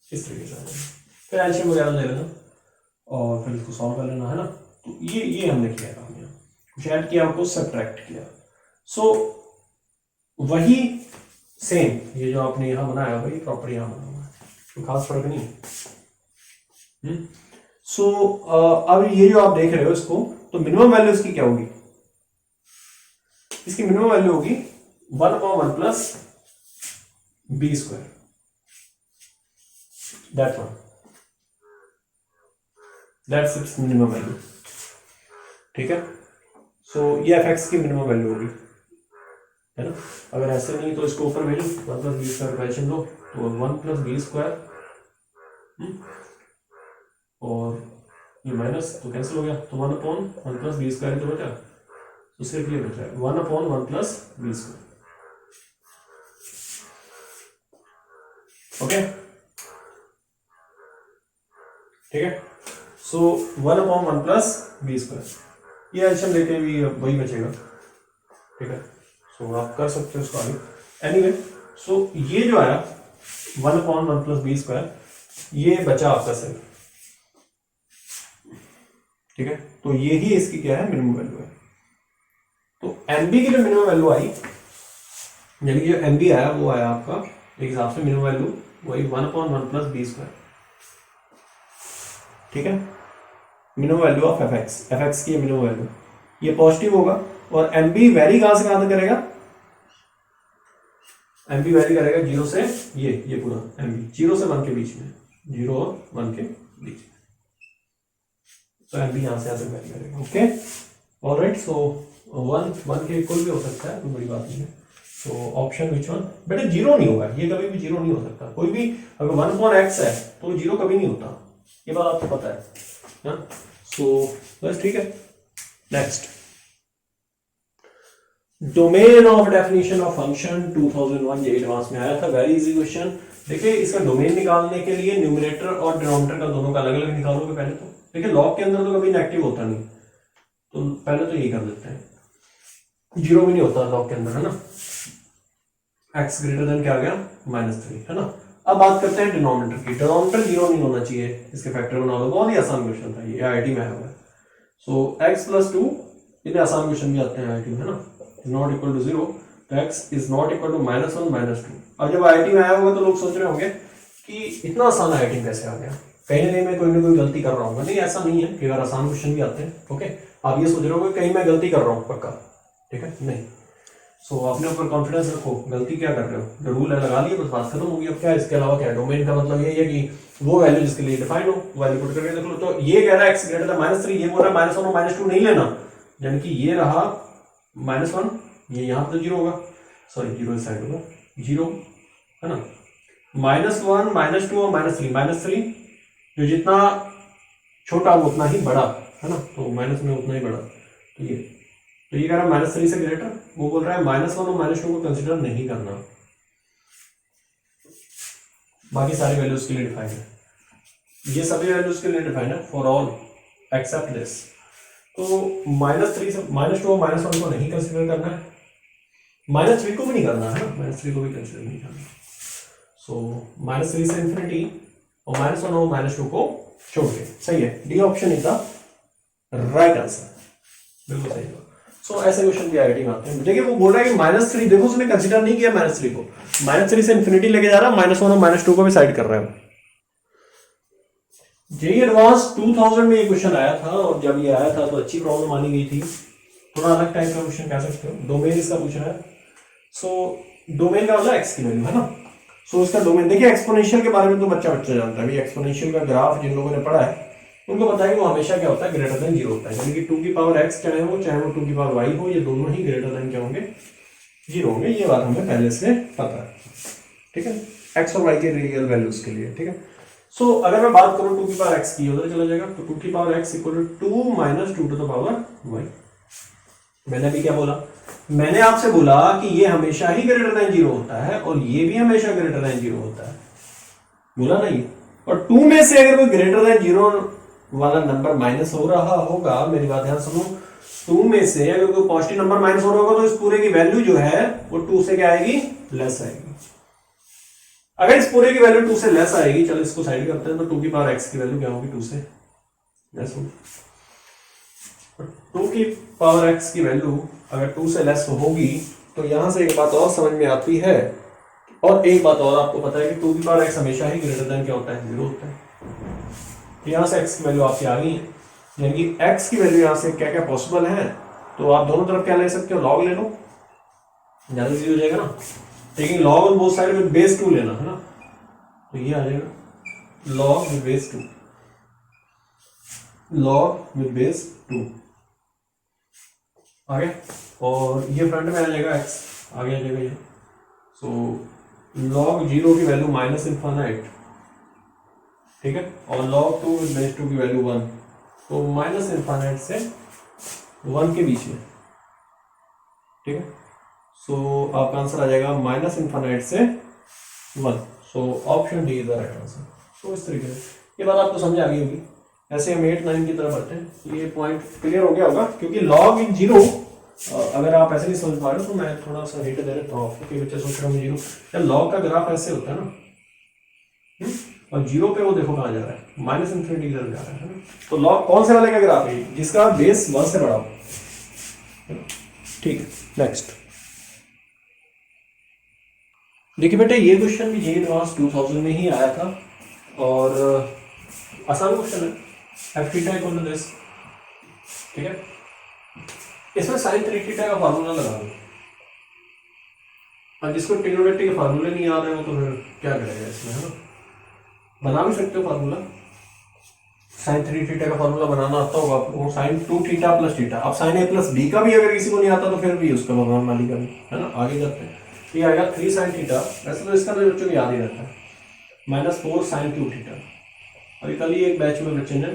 इस तरीके से आ जाएगा। फिर एलसीएम वगैरह ले लेना और फिर इसको सॉल्व कर लेना, है ना। तो ये हमने किया काम, यहाँ कुछ ऐड किया, आपको सब्ट्रैक्ट किया। सो वही सेम ये जो आपने यहाँ बनाया वही प्रॉपर यहाँ बना हुआ है, कोई खास फर्क नहीं है। सो अब ये जो आप देख रहे हो इसको, तो मिनिमम वैल्यू इसकी क्या होगी, इसकी मिनिमम वैल्यू होगी 1 upon 1 plus b square, that one, that's its minimum value. ठीक है, सो ये एफ एक्स की मिनिमम वैल्यू होगी, है ना। अगर ऐसे नहीं तो इसको ऊपर भेजो, 1 प्लस बी स्क्वायर वैल्यूशन लो, तो 1 प्लस बी स्क्वायर और ये माइनस तो कैंसिल हो गया, तो 1 अपॉन 1 प्लस बी स्क्वायर तो बचा, तो सिर्फ ये बचा 1 upon 1 plus b square. Okay, ठीक है, so 1 upon 1 plus b square, ये एलसीएम लेके भी वही बचेगा। ठीक है, सो आप कर सकते हो इसको आगे। एनीवे, सो ये जो आया 1 अपॉन 1 प्लस बी स्क्वायर, ये बचा आपका सिर्फ। ठीक है, तो ये ही इसकी क्या है, मिनिमम वैल्यू है। तो एमबी की जो मिनिमम वैल्यू आई, यानी कि जो एमबी आया वो आया आपका एक हिसाब से मिनिमम वैल्यू वही 1 अपॉन 1 प्लस बी स्क्वायर। ठीक है, minimum value of f x की मिनिमम वैल्यू, ये पॉजिटिव होगा। और एमबी वैरी कहां से कहां तक करेगा, एमबी वैरी करेगा 0 से ये पूरा एमबी 0 से 1 के बीच में, 0 और 1 के बीच में, तो एमबी यहां से यहां तक वैरी करेगा। ओके, ऑलराइट, सो 1 के इक्वल भी हो सकता है, कोई बड़ी बात नहीं है। तो ऑप्शन विच वन, बेटा 0 नहीं होगा, ये कभी भी 0 नहीं हो सकता, कोई भी अगर 1 अपॉन एक्स है तो 0 कभी नहीं होता, ये बात आपको पता है। सो बस ठीक है। Next, domain of definition of function 2001, ये एडवांस में आया था, वेरी इजी क्वेश्चन। देखिए, इसका डोमेन निकालने के लिए न्यूमरेटर और डिनोमिनेटर का दोनों का अलग अलग निकालोगे पहले तो। देखिए, लॉग के अंदर तो कभी नेगेटिव होता नहीं, तो पहले तो यही कर देते हैं, 0 भी नहीं होता लॉग के अंदर, है ना। x ग्रेटर देन क्या आ गया, -3, है ना। अब बात करते हैं डिनोमिनेटर की। डिनोमिनेटर 0 नहीं होना चाहिए, इसके फैक्टर बना लो, बहुत ही आसान क्वेश्चन था ये, आईआईटी में आया हुआ है। सो x प्लस 2, इतने आसान क्वेश्चन भी आते हैं आईआईटी में, है ना। नॉट इक्वल टू 0, तो x is not equal to -1 -2। अब जब आईआईटी में आया होगा तो लोग सोच रहे होंगे कि इतना आसान आईआईटी में कैसे आ गया, कहीं ना कोई गलती कर रहा होगा। नहीं, ऐसा नहीं है कि अगर आसान क्वेश्चन भी आते हैं, ओके, आप ये सोच रहे हो कहीं मैं गलती कर रहा हूँ पक्का, ठीक है, नहीं। सो अपने ऊपर कॉन्फिडेंस रखो, गलती क्या कर रहे हो, जो रूल है लगा लिया, बस बात खत्म होगी। अब क्या इसके अलावा क्या, डोमेन का मतलब यही है कि वो वैल्यू जिसके लिए डिफाइंड हो वैल्यू पुट करके देख लो। तो ये कह रहा है x ग्रेटर देन -3, ये बोल रहा है -1 और -2 नहीं लेना, यानी कि ये रहा -1, ये यहाँ पे 0 होगा, सॉरी 0 इस साइड होगा 0 है ना, -1 -2 और -3 जो जितना छोटा वो उतना ही बड़ा है ना, तो माइनस में उतना ही बड़ा। तो ये कह रहा है -3 से ग्रेटर, वो बोल रहा है -1 और -2 को कंसिडर नहीं करना, बाकी सारी वैल्यूज के लिए डिफाइन है, ये सभी वैल्यूज के लिए डिफाइन है फॉर ऑल एक्सेप्ट दिस। तो -3 से -2 और -1 को नहीं कंसिडर करना है, -3 को भी नहीं करना है ना, -3 को भी कंसिडर नहीं करना। सो -3 से इंफिनिटी और -1 और -2 को छोड़ के, सही है, D option is the right answer, बिल्कुल सही है। सो ऐसे क्वेश्चन भी आईआईटी में आते हैं। देखिए वो बोल रहा है कि -3, देखो उसने कंसीडर नहीं किया -3 को, -3 से इंफिनिटी लेके जा रहा है, -1 और -2 को भी साइड कर रहा है। जेईई एडवांस 2000 में ये क्वेश्चन आया था, और जब ये आया था तो अच्छी प्रॉब्लम मानी गई थी, थोड़ा अलग टाइप का क्वेश्चन कह सकते हो। डोमेन इसका पूछ रहा है, सो डोमेन का मतलब एक्स की वैल्यू है ना, सो इसका डोमेन देखिए, एक्सपोनेंशियल के बारे में तो बच्चा जानता है, एक्सपोनेंशियल का ग्राफ जिन लोगों ने पढ़ा है उनको पता है कि वो हमेशा क्या होता है, ग्रेटर देन 0 होता है, यानी कि 2 की पावर x चाहे वो 2 की पावर y हो, ये दोनों ही ग्रेटर देन क्या होंगे, 0 होंगे। ये बात हमें पहले से पता है, ठीक है, x और y के रियल वैल्यूज के लिए, ठीक है। सो अगर मैं बात करूं 2 की पावर x की, उधर चला जाएगा, तो 2 की power x equal to 2 minus 2 to the power y। मैंने अभी क्या बोला, मैंने आपसे बोला कि ये हमेशा ही ग्रेटर देन 0 होता है, और ये भी हमेशा ग्रेटर देन 0 होता है, बोला ना ये। और 2 में से अगर कोई ग्रेटर देन 0 वाला नंबर माइनस हो रहा होगा, मेरी बात ध्यान सुनो, 2 में से अगर कोई पॉजिटिव नंबर माइनस हो रहा होगा तो इस पूरे की वैल्यू जो है वो 2 से क्या आएगी, लेस आएगी। अगर इस पूरे की वैल्यू 2 से लेस आएगी, चलो इसको साइड करते हैं, तो 2 की पावर x की वैल्यू क्या होगी, 2 से लेस होगी। 2 की पावर x की वैल्यू अगर 2 से लेस होगी, तो यहां से एक बात और समझ में आती है, और एक बात और आपको पता है कि 2 की पावर x हमेशा ही ग्रेटर देन क्या होता है, 0 होता है। यहां से x की वैल्यू आपकी आ गई है, यानी कि x की वैल्यू यहां से क्या क्या पॉसिबल है, तो आप दोनों तरफ क्या ले सकते हो, लॉग ले लो, ज्यादा इजी हो जाएगा ना, taking log on both side with base 2 लेना है ना, तो ये आ जाएगा log with base 2, log with base 2 आ गया, और ये फ्रंट में आ जाएगा x, आगे आ जाएगा ये, सो लॉग 0 की वैल्यू -∞, ठीक है, और log 2 विद बेस 2 की वैल्यू 1, तो -∞ से 1 के बीच में, ठीक है। सो आपका आंसर आ जाएगा -∞ से 1, so option d is the right answer. So इस तरीके से ये बात आपको समझ आ गई होगी। ऐसे हम 8 9 की तरफ बढ़ते हैं, ये पॉइंट क्लियर हो गया होगा, क्योंकि log इन 0 अगर आप ऐसे नहीं समझ पा रहे हो तो मैं थोड़ा सा हिंट दे देता हूँ आपको, कि बच्चे सोच रहे होंगे 0, जब log का ग्राफ ऐसे होता है ना, और 0 पे वो देखो कहाँ जा रहा है, -∞ की तरफ जा रहा है ना, तो log कौन से वाले का ग्राफ है, जिसका बेस 1 से बड़ा हो, ठीक है। नेक्स्ट देखिए बेटे, ये क्वेश्चन भी जेईई एडवांस 2000 में ही आया था, और आसान क्वेश्चन है, f theta equal to this, ठीक है। इसमें sin 3 थीटा का फार्मूला लगा दो, और जिसको ट्रिग्नोमेट्री के फार्मूले नहीं याद है वो तो फिर क्या करेगा इसमें, है ना, बना भी सकते हो फार्मूला, sin 3 थीटा का फार्मूला बनाना आता होगा आपको, sin 2 थीटा प्लस थीटा। अब sin a प्लस b का भी अगर किसी को नहीं आता तो फिर भी उसका भगवान माली का भी, है ना, आगे जाते हैं। ये आएगा 3 sin थीटा, वैसे तो इसका तो बच्चों को याद ही रहता है, -4 sin 2 थीटा। अभी कल ही एक बैच में बच्चे ने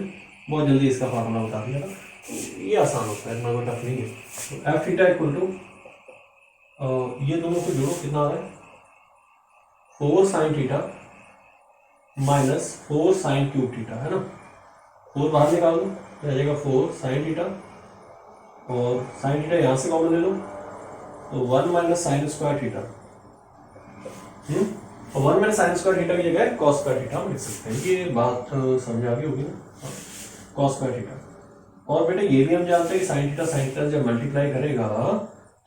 बहुत जल्दी इसका फार्मूला बता दिया था, ये आसान होता है, इतना कोई टफ नहीं है। तो f थीटा इक्वल टू, ये दोनों को जोड़ो, कितना आ रहा है, 4 sin theta -4 sin cube theta, है ना, 4 बाहर निकाल दो तो आ जाएगा 4 sin थीटा, और sin थीटा यहाँ से कॉमन ले लो, तो 1 - sin स्क्वायर थीटा, और 1 - sin स्क्वायर थीटा की जगह cos स्क्वायर थीटा हम लिख सकते हैं। ये बात समझ आ गई होगी ना, cos स्क्वायर थीटा। और बेटा ये भी हम जानते हैं कि sin थीटा जब मल्टीप्लाई करेगा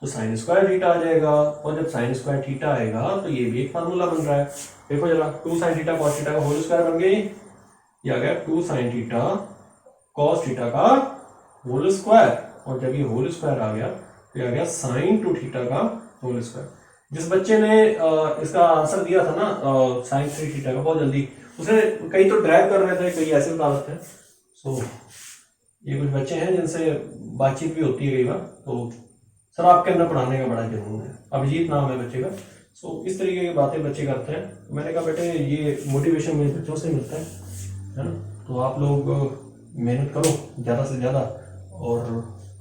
तो sin स्क्वायर थीटा आ जाएगा, और जब sin स्क्वायर थीटा आएगा तो ये भी एक फार्मूला बन रहा है, देखो जरा, 2 sin थीटा cos थीटा का होल स्क्वायर बन गई, ये आ गया 2 sin थीटा cos थीटा का होल स्क्वायर, और जब ये होल स्क्वायर आ गया तो ये आ गया sin 2 थीटा का होल स्क्वायर। जिस बच्चे ने इसका आंसर दिया था ना sin 3 थीटा का बहुत जल्दी, उसने कई तो ड्राइव कर रहे थे, कई ऐसे बता रहे थे। सो ये कुछ बच्चे हैं जिनसे बातचीत भी होती है कई बार, तो सर आपके अंदर पढ़ाने का बड़ा जुनून है, अभिजीत नाम है बच्चे का। सो इस तरीके की बातें बच्चे करते हैं। मैंने कहा बेटे ये मोटिवेशन मेरे बच्चों से मिलता है ना, तो आप लोग मेहनत करो ज़्यादा से ज़्यादा, और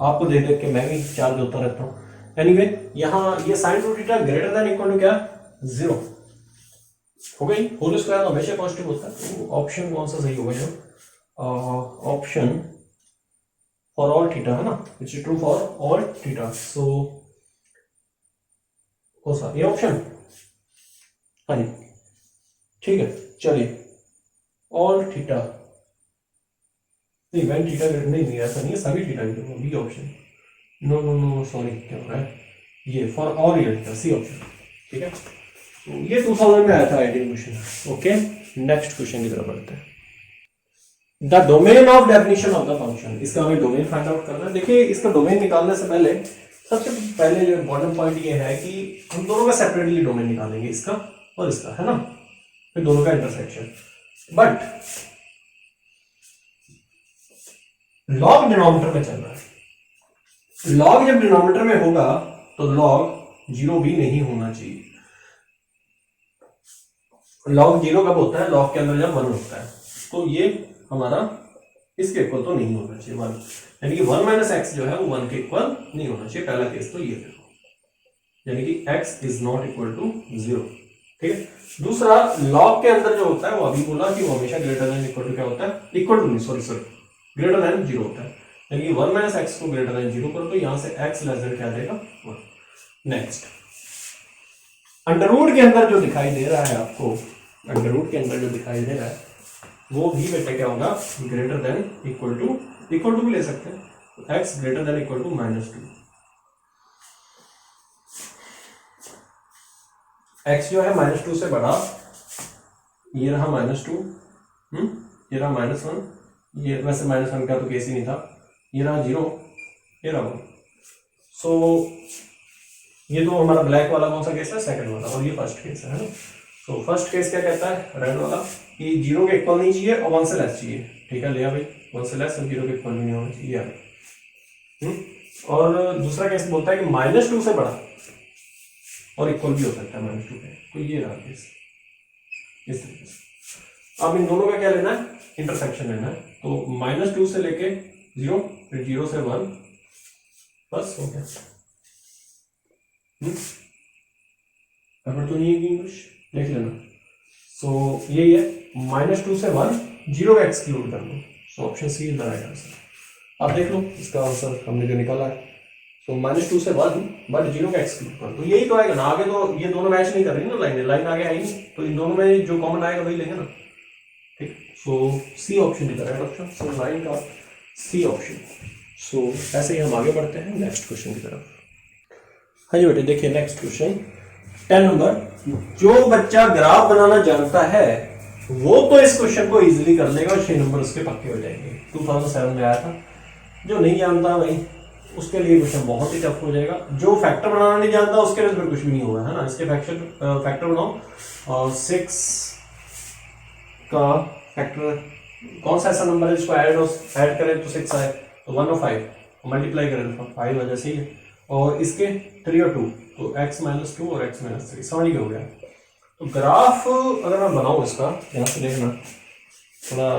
आपको देख देख के मैं भी चार्ज होता रहता हूँ। एनीवे यहाँ ये sine root theta greater than equal to क्या, 0 हो गई। होल स्क्वायर हमेशा पॉजिटिव होता है, तो ऑप्शन कौन सा सही होगा जो, ऑप्शन फॉर ऑल थीटा है ना, it's true for all theta. So कौन सा, ये ऑप्शन, हाँ जी ठीक है। चलिए ऑल थीटा नहीं, वैन थीटा नहीं ऐसा नहीं है, सभी theta b option. No no no sorry, क्या हो रहा है, ये for all real theta, c option. ठीक है, तो ये 2000 में आया था ideal question. Okay, next question की तरफ बढ़ते हैं। The domain of definition of the function, इसका हमें डोमेन फाइंड आउट करना है। देखिए इसका डोमेन निकालने से पहले सबसे पहले जो इम्पोर्टेंट पॉइंट ये है कि हम दोनों का सेपरेटली डोमेन निकालेंगे, इसका और इसका, है ना, फिर दोनों का इंटरसेक्शन। बट लॉग डिनोमिनेटर में चल रहा है, लॉग जब डिनोमिनेटर में होगा तो लॉग 0 भी नहीं होना चाहिए। लॉग 0 कब होता है, लॉग के अंदर जब 1 होता है, तो ये हमारा इसके इक्वल तो नहीं होना चाहिए 1, यानी कि 1 माइनस एक्स जो है वो 1 के इक्वल नहीं होना चाहिए। पहला केस तो ये देखो, यानी कि x is not equal to 0। ठीक है, दूसरा लॉग के अंदर जो होता है वो अभी बोला कि वो हमेशा ग्रेटर देन इक्वल टू क्या होता है, इक्वल टू नहीं सॉरी ग्रेटर देन 0 होता है, यानी कि 1 माइनस एक्स को ग्रेटर देन 0 करो तो यहां से x लेस देन क्या आ जाएगा 1। नेक्स्ट, अंडरवुड के अंदर जो दिखाई दे रहा है आपको, अंडरवुड के अंदर जो दिखाई दे रहा है वो भी बेटा क्या होगा, ग्रेटर देन इक्वल टू भी ले सकते हैं, तो x greater than equal to -2। x जो है -2 से बड़ा, ये रहा -2, ये रहा -1, ये वैसे -1 का तो केस ही नहीं था, ये रहा 0, ये रहा 1। सो ये तो हमारा ब्लैक वाला कौन सा केस है, सेकंड वाला, और ये फर्स्ट केस है ना। तो फर्स्ट केस क्या कहता है, रेड वाला, कि 0 के इक्वल नहीं चाहिए और 1 से लेस चाहिए। ठीक है, लिया भाई, 1 से लेस और 0 के इक्वल भी नहीं होना चाहिए। और दूसरा केस बोलता है कि -2 से बड़ा और इक्वल भी हो सकता है -2 के, तो ये रहा केस इस तरीके से। अब इन दोनों का क्या लेना है, इंटरसेक्शन लेना है, तो -2 से लेके 0, फिर 0 से 1, बस हो गया। खबर तो नहीं है कि कुछ देख लेना। सो यही है, -2 से 1, 0 का एक्सक्लूड कर लो, so option C is the right answer. आप देख लो इसका आंसर हमने जो निकाला है, सो -2 से 1 बट 0 का एक्सक्लूड कर दो, यही तो आएगा ना। आगे तो ये दोनों मैच नहीं कर रही ना, लाइन आगे आई नहीं, तो इन दोनों में जो कॉमन आएगा वही लेंगे ना। ठीक, so C option is the right option, so line का सी ऑप्शन। सो ऐसे ही हम आगे बढ़ते हैं नेक्स्ट क्वेश्चन की तरफ। हाँ जी बेटे, देखिए नेक्स्ट क्वेश्चन 10 नंबर। जो बच्चा ग्राफ बनाना जानता है वो तो इस क्वेश्चन को इजीली कर लेगा और 6 नंबर उसके पक्के हो जाएंगे। 2007 में आया था। जो नहीं जानता भाई उसके लिए क्वेश्चन बहुत ही टफ हो जाएगा। जो फैक्टर बनाना नहीं जानता उसके लिए कुछ भी नहीं होगा, है ना। इसके फैक्टर बनाओ, 6 का फैक्टर कौन सा ऐसा नंबर है जिसको ऐड करें तो 6 आए, तो 1 और 5 मल्टीप्लाई करें तो 5 वजह से ही है, और इसके 3 और 2 तो x - 2 और x - 3 समझ हो गया। तो ग्राफ अगर मैं बनाऊं इसका, यहाँ से देखना थोड़ा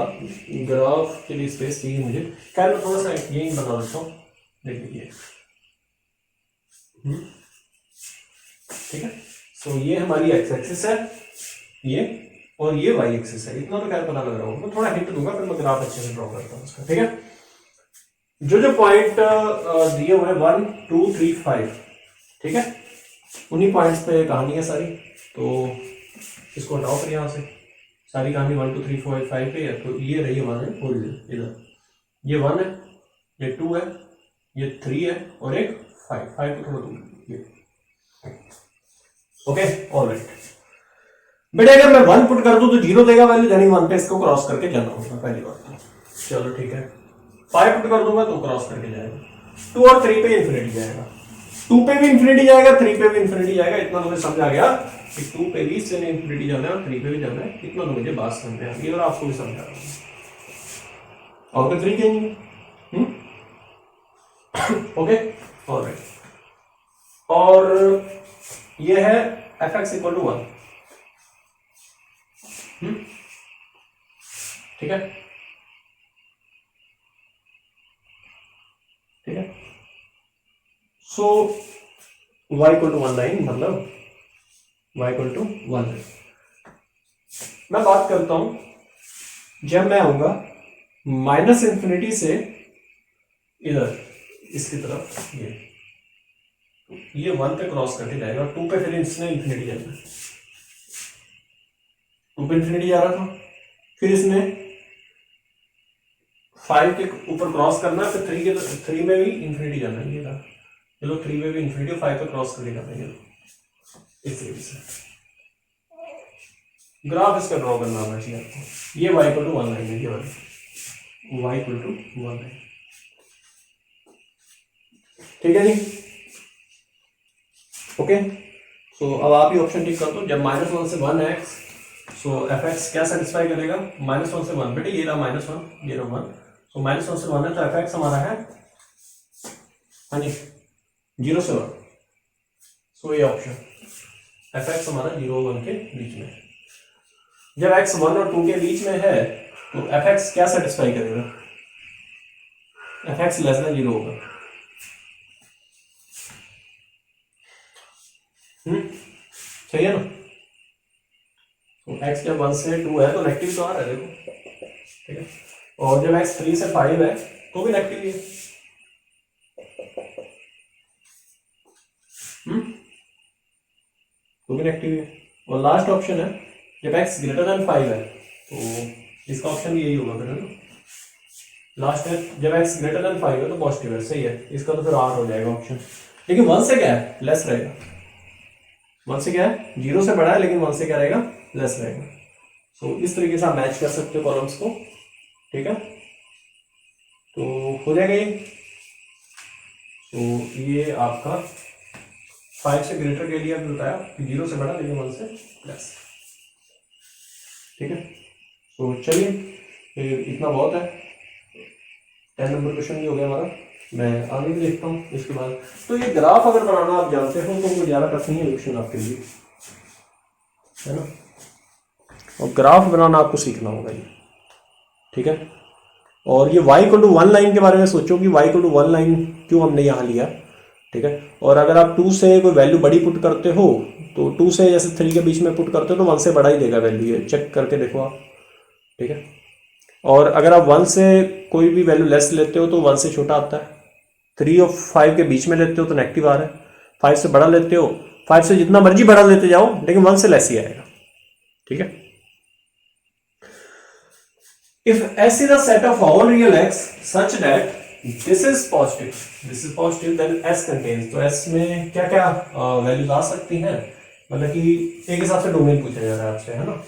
ग्राफ के लिए स्पेस चाहिए मुझे, क्या मैं थोड़ा सा यही बना देता हूँ, देख लीजिए। ठीक है, सो ये हमारी x एक्सिस है, ये और ये y एक्सिस है। इतना तो क्या पता लग रहा होगा, मैं थोड़ा हिंट दूंगा फिर मैं ग्राफ अच्छे से ड्रॉ करता हूँ उसका। ठीक है, जो पॉइंट दिए हुए 1 2 3 5, ठीक है, उन्हीं पॉइंट्स पे कहानी है सारी। तो इसको हटाओ फिर यहाँ से, सारी कहानी 1 2 3 4 5 पे है। तो ये रही हमारे ओरिजिन, इधर ये 1 है, ये 2 है, ये 3 है और एक 5 को थोड़ा दूर। ओके ऑलराइट बेटे, अगर मैं 1 पुट कर दूं तो 0 देगा वैल्यू, यानी 1 पे इसको क्रॉस करके जाना होगा पहली बात। चलो ठीक है, 5 पुट कर दूंगा तो क्रॉस करके जाएगा, 2 और 3 पे इन्फिनिटी जाएगा, 2 पे भी इंफिनिटी जाएगा, 3 पे भी इंफिनिटी जाएगा। इतना तो मुझे समझ आ गया कि 2 पे भी इससे इंफिनिटी जाना है और 3 पे भी जाना है। इतना तो मुझे बात समझ में आ गई और आपको भी समझा रहा हूँ। और कोई तरीके नहीं है। Okay, alright. और ये है fx इक्वल टू 1। ठीक है, ठीक है। सो y इक्वल टू 1 लाइन, मतलब y इक्वल टू 1 लाइन। मैं बात करता हूं जब मैं आऊंगा माइनस इंफिनिटी से इधर इसकी तरफ, ये 1 पे क्रॉस करके जाएगा, 2 पे फिर इसने इंफिनिटी जाना है। 2 पे इंफिनिटी जा रहा था, फिर इसने 5 के ऊपर क्रॉस करना है, फिर 3 में भी इंफिनिटी जाना है। ये रहा, चलो 3 में भी इंफिनिटी, 5 पे क्रॉस करके जाना है। इस तरीके से ग्राफ इसका ड्रॉ करना आना चाहिए आपको। ये y इक्वल टू 1 लाइन है, ये वाली y इक्वल टू 1 लाइन। ठीक है जी, ओके। सो अब आप ही ऑप्शन टिक कर दो। जब -1 से 1x, सो fx क्या सेटिस्फाई करेगा? -1 से 1, बेटे ये रहा -1, ये रहा 1। सो -1 से 1 है तो fx हमारा है, हाँ जी, 0 से 1। सो ये ऑप्शन fx हमारा 0 और 1 के बीच में। जब x 1 और 2 के बीच में है तो fx क्या सेटिस्फाई करेगा? fx लेस देन 0 होगा। सही है ना? तो x जब 1 से 2 है तो नेगेटिव तो आ रहा है, देखो, ठीक है। और जब x 3 से 5 है तो भी नेगेटिव है। तो भी नेगेटिव है। और लास्ट ऑप्शन है जब x ग्रेटर देन 5 है, तो इसका ऑप्शन भी यही होगा फिर, है ना। लास्ट है जब x ग्रेटर देन 5 है तो पॉजिटिव है, सही है। इसका तो फिर R हो जाएगा ऑप्शन। लेकिन 1 से क्या है? लेस रहेगा। 1 से क्या है? 0 से बड़ा है, लेकिन 1 से क्या रहेगा? लेस रहेगा। सो इस तरीके से आप मैच कर सकते हो कॉलम्स को, ठीक है। तो हो जाएगा ये। तो ये आपका 5 से ग्रेटर के लिए आपने बताया कि 0 से बड़ा लेकिन 1 से लेस, ठीक है। तो चलिए इतना बहुत है। 10 नंबर क्वेश्चन भी हो गया हमारा। मैं आगे भी देखता हूँ इसके बाद। तो ये ग्राफ अगर बनाना आप जानते हो तो वो ज़्यादा टफ नहीं है क्वेश्चन आपके लिए, है ना। और ग्राफ बनाना आपको सीखना होगा ये, ठीक है। और ये y इक्वल टू 1 लाइन के बारे में सोचो कि y इक्वल टू 1 लाइन क्यों हमने यहाँ लिया, ठीक है। और अगर आप 2 से कोई वैल्यू बड़ी पुट करते हो तो 2 से जैसे 3 के बीच में पुट करते हो तो 1 से बड़ा ही देगा वैल्यू, ये चेक करके देखो आप, ठीक है। और अगर आप 1 से कोई भी वैल्यू लेस लेते हो तो 1 से छोटा आता है। 3 और 5 के बीच में लेते हो तो नेगेटिव आ रहा है। 5 से बड़ा लेते हो, 5 से जितना मर्जी बड़ा लेते जाओ लेकिन 1 से लेस ही आएगा, ठीक है। If S is a set of all real x such that this is positive, then S contains, तो S में क्या क्या वैल्यूज आ सकती हैं, मतलब कि एक हिसाब से डोमेन पूछा जा रहा है आपसे, है ना।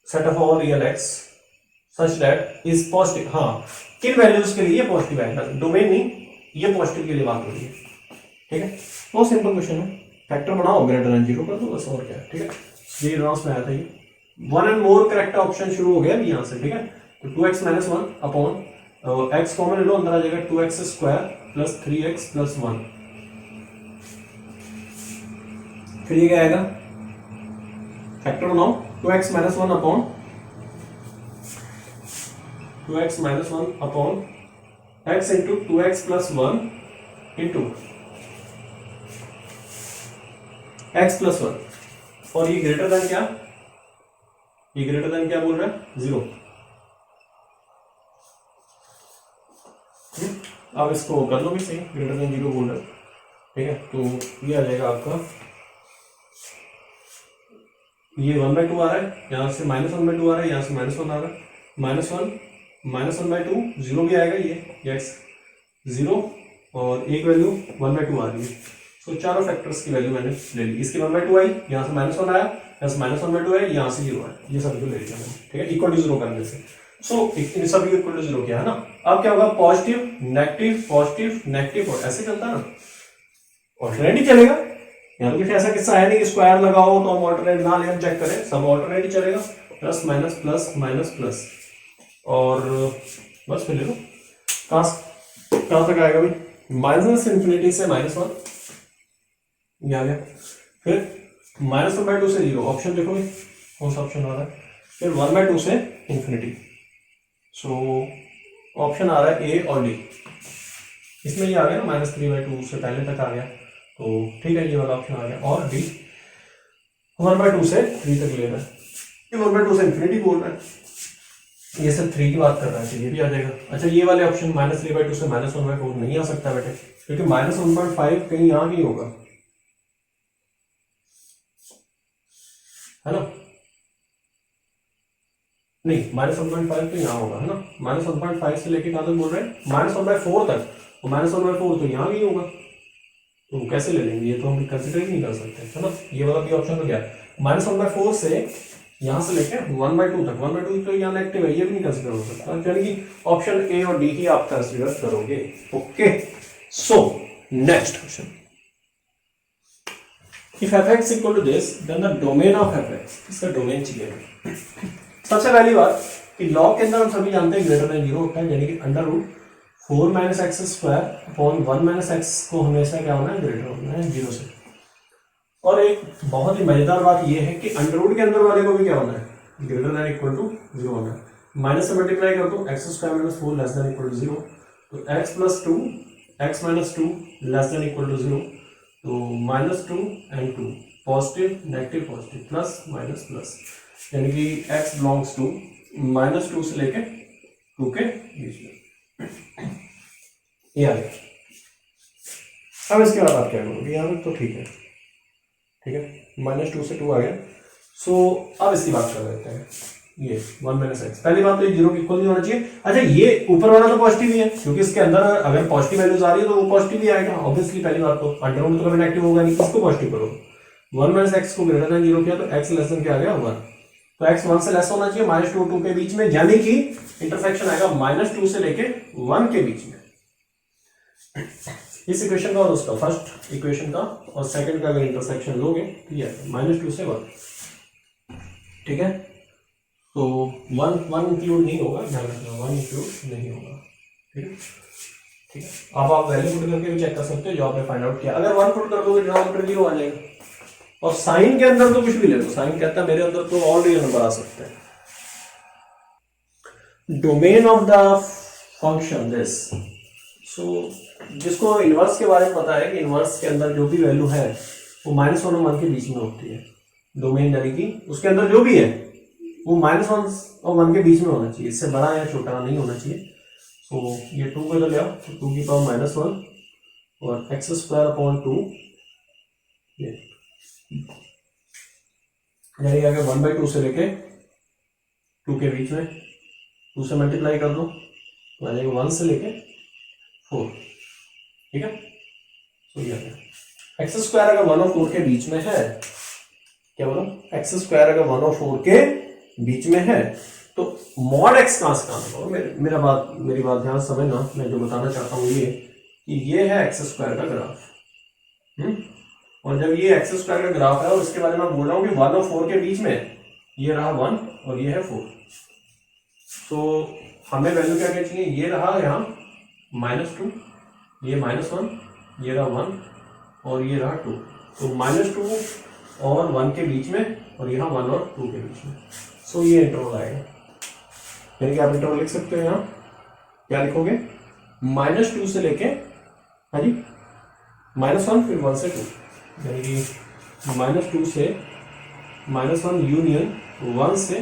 Set of all real x such that is positive, हाँ, किन वैल्यूज के लिए पॉजिटिव आएगा, डोमेन नहीं, ये पॉजिटिव के लिए बात हो रही है, ठीक है। बहुत सिंपल क्वेश्चन है। फैक्टर बनाओ, ग्रेटर देन 0 कर दो बस, और क्या है, ठीक है। ये एडवांस में आया था ये। 1 एंड मोर करेक्ट ऑप्शन शुरू हो गया अभी यहाँ से, ठीक है। तो 2x minus 1 upon x common ले लो, अंदर आ जाएगा 2x square plus 3x plus 1। फिर ये क्या आएगा? फैक्टर बनाओ, 2x minus 1 upon 2x minus 1 upon x into 2x plus 1 into x plus 1। और ये ग्रेटर देन क्या? ये ग्रेटर देन क्या बोल रहा है? 0। आप इसको कर लो भी सही, ग्रेटर देन 0 बोल रहा है, ठीक है। तो ये आ जाएगा आपका, ये 1/2 आ रहा है, यहाँ से -1/2 आ रहा है, यहाँ से -1 आ रहा है, -1/2 0 भी आएगा, ये x 0 और एक वैल्यू 1/2 आ रही है। सो चारों फैक्टर्स की वैल्यू मैंने ले ली। इसकी 1/2 आई, यहाँ से -1 आया, यहाँ से -1/2 आया, यहाँ से 0 आया, ये सभी को ले लिया मैंने, ठीक है, इक्वल टू 0 करने से। सो इन सभी इक्वल टू 0 किया है ना। अब क्या होगा? पॉजिटिव नेगेटिव, पॉजिटिव नेगेटिव, और ऐसे चलता है ना। ऑल्टरनेट ही चलेगा। यहाँ तो कुछ ऐसा किस्सा है नहीं कि स्क्वायर लगाओ तो हम ऑल्टरनेट ना ले चेक करें, सब ऑल्टरनेट ही चलेगा। Plus minus plus minus plus और बस फिर ले लो। कहाँ तक आएगा भाई? माइनस इन्फिनिटी से -1 ये आ गया। फिर -1/2 से 0, ऑप्शन देखो भाई कौन सा ऑप्शन आ रहा है। फिर 1/2 से इन्फिनिटी। सो ऑप्शन आ रहा है ए और डी। इसमें ये आ गया ना -3/2 से पहले तक आ गया, तो ठीक है ये वाला ऑप्शन आ गया। और डी 1/2 से 3 तक ले रहा है, ये 1/2 से इन्फिनिटी बोल रहा है, ये सब 3 की बात कर रहा है, ये भी आ जाएगा। अच्छा ये वाले ऑप्शन -3/2 से -1/4 नहीं आ सकता बेटे, क्योंकि -1/5 कहीं यहाँ नहीं होगा, है ना? नहीं, -1/5 तो यहाँ होगा, है ना? -1/5 से लेके कहाँ तक बोल रहे हैं? -1/4 तक, तो -1/4 तो यहाँ नहीं होगा, तो कैसे ले लेंगे? ये तो हम कंसिडर ही नहीं कर सकते, है ना? ये वाला भी ऑप्शन तो क्या है? -1/4 से यहाँ से लेके 1/2 तक, 1/2 तो यहाँ नेगेटिव है, ये भी नहीं कंसिडर हो सकता, यानी कि ऑप्शन ए और डी ही आप कंसिडर करोगे। Okay, so next question, if fx equal to this then the domain of fx, इसका डोमेन चाहिए। सबसे पहली बात कि लॉग के अंदर हम सभी जानते हैं ग्रेटर देन 0 होता है, यानी कि √4 - x² अपॉन 1 - x को हमेशा क्या होना है? ग्रेटर होना है 0 से। और एक बहुत ही मजेदार बात यह है कि अंडर के अंदर वाले को भी क्या होना है? ग्रेटर देन इक्वल टू 0 होना है। माइनस से मल्टीप्लाई कर दो, x² - 4 less than equal to 0, तो x + 2 x - 2 less than equal to 0, तो -2 and 2 positive negative positive plus minus plus, यानी कि x बिलोंग्स टू -2 से लेके 2 के बीच में, ये आ गया। अब इसके बाद आप क्या करोगे? यहाँ तक तो ठीक है, ठीक है, -2 से 2 आ गया। सो अब इसकी बात कर लेते हैं, ये 1 - x, पहली बात तो ये 0 के इक्वल नहीं होना चाहिए। अच्छा ये ऊपर वाला तो पॉजिटिव ही है, क्योंकि इसके अंदर अगर पॉजिटिव वैल्यूज आ रही है तो वो पॉजिटिव ही आएगा ऑब्वियसली। पहली बात तो अंडर तो कभी नेगेटिव होगा नहीं, इसको पॉजिटिव करो। 1 - x को ग्रेटर देन 0 किया तो x लेस देन क्या आ गया? 1, तो x 1 से लेस होना चाहिए, -2 और 2 के बीच में, यानी कि इंटरसेक्शन आएगा -2 से लेके 1 के बीच में। इस इक्वेशन का और उसका फर्स्ट इक्वेशन का और सेकंड का अगर इंटरसेक्शन लोगे तो ये -2 से 1, ठीक है? तो 1 इंक्लूड नहीं होगा, ध्यान रखना 1 इंक्लूड नहीं होगा, ठीक है? ठीक है, अब आप वैल्यू पुट करके भी चेक कर सकते हो जो आपने फाइंड आउट किया। अगर 1 पुट कर दोगे डिनोमिनेटर 0 आ जाएगा, और साइन के अंदर तो कुछ भी ले लो, साइन कहता है मेरे अंदर तो ऑल रियल नंबर आ सकते हैं। Domain of the function this, so जिसको इनवर्स के बारे में पता है कि इनवर्स के अंदर जो भी वैल्यू है वो -1 और 1 के बीच में होती है। डोमेन यानी कि उसके अंदर जो भी है वो -1 और 1 के बीच में होना चाहिए, इससे बड़ा या छोटा नहीं होना चाहिए। सो ये 2 को ले आओ, तो 2 की पावर -1 और x² अपॉन 2, ये यानी अगर 1/2 से लेके 2 के बीच में 2 से मल्टीप्लाई कर दो तो आ जाएगा 1 से लेके 4, ठीक है? तो ये x² अगर 1 और 4 के बीच में है, क्या बोला? x² अगर 1 और 4 के बीच में है तो mod x कहां से कहां होगा? मेरी बात ध्यान समझना, मैं जो बताना चाहता हूं ये कि ये है x² का ग्राफ, और जब ये x² का ग्राफ है और इसके बारे में मैं बोल रहा हूं कि 1 और 4 के बीच में, ये रहा 1 और ये है 4, तो हमें वैल्यू क्या क्या चाहिए? ये रहा यहाँ -2, ये -1, ये रहा 1 और ये रहा 2, तो -2 और 1 के बीच में, और यहाँ 1 और 2 के बीच में। सो ये इंटरवल आएगा, यानी कि आप इंटरवल लिख सकते हो। यहाँ क्या लिखोगे? -2 से लेके, हाँ जी, -1 फिर 1 से 2, यानी कि -2 से -1 यूनियन 1 से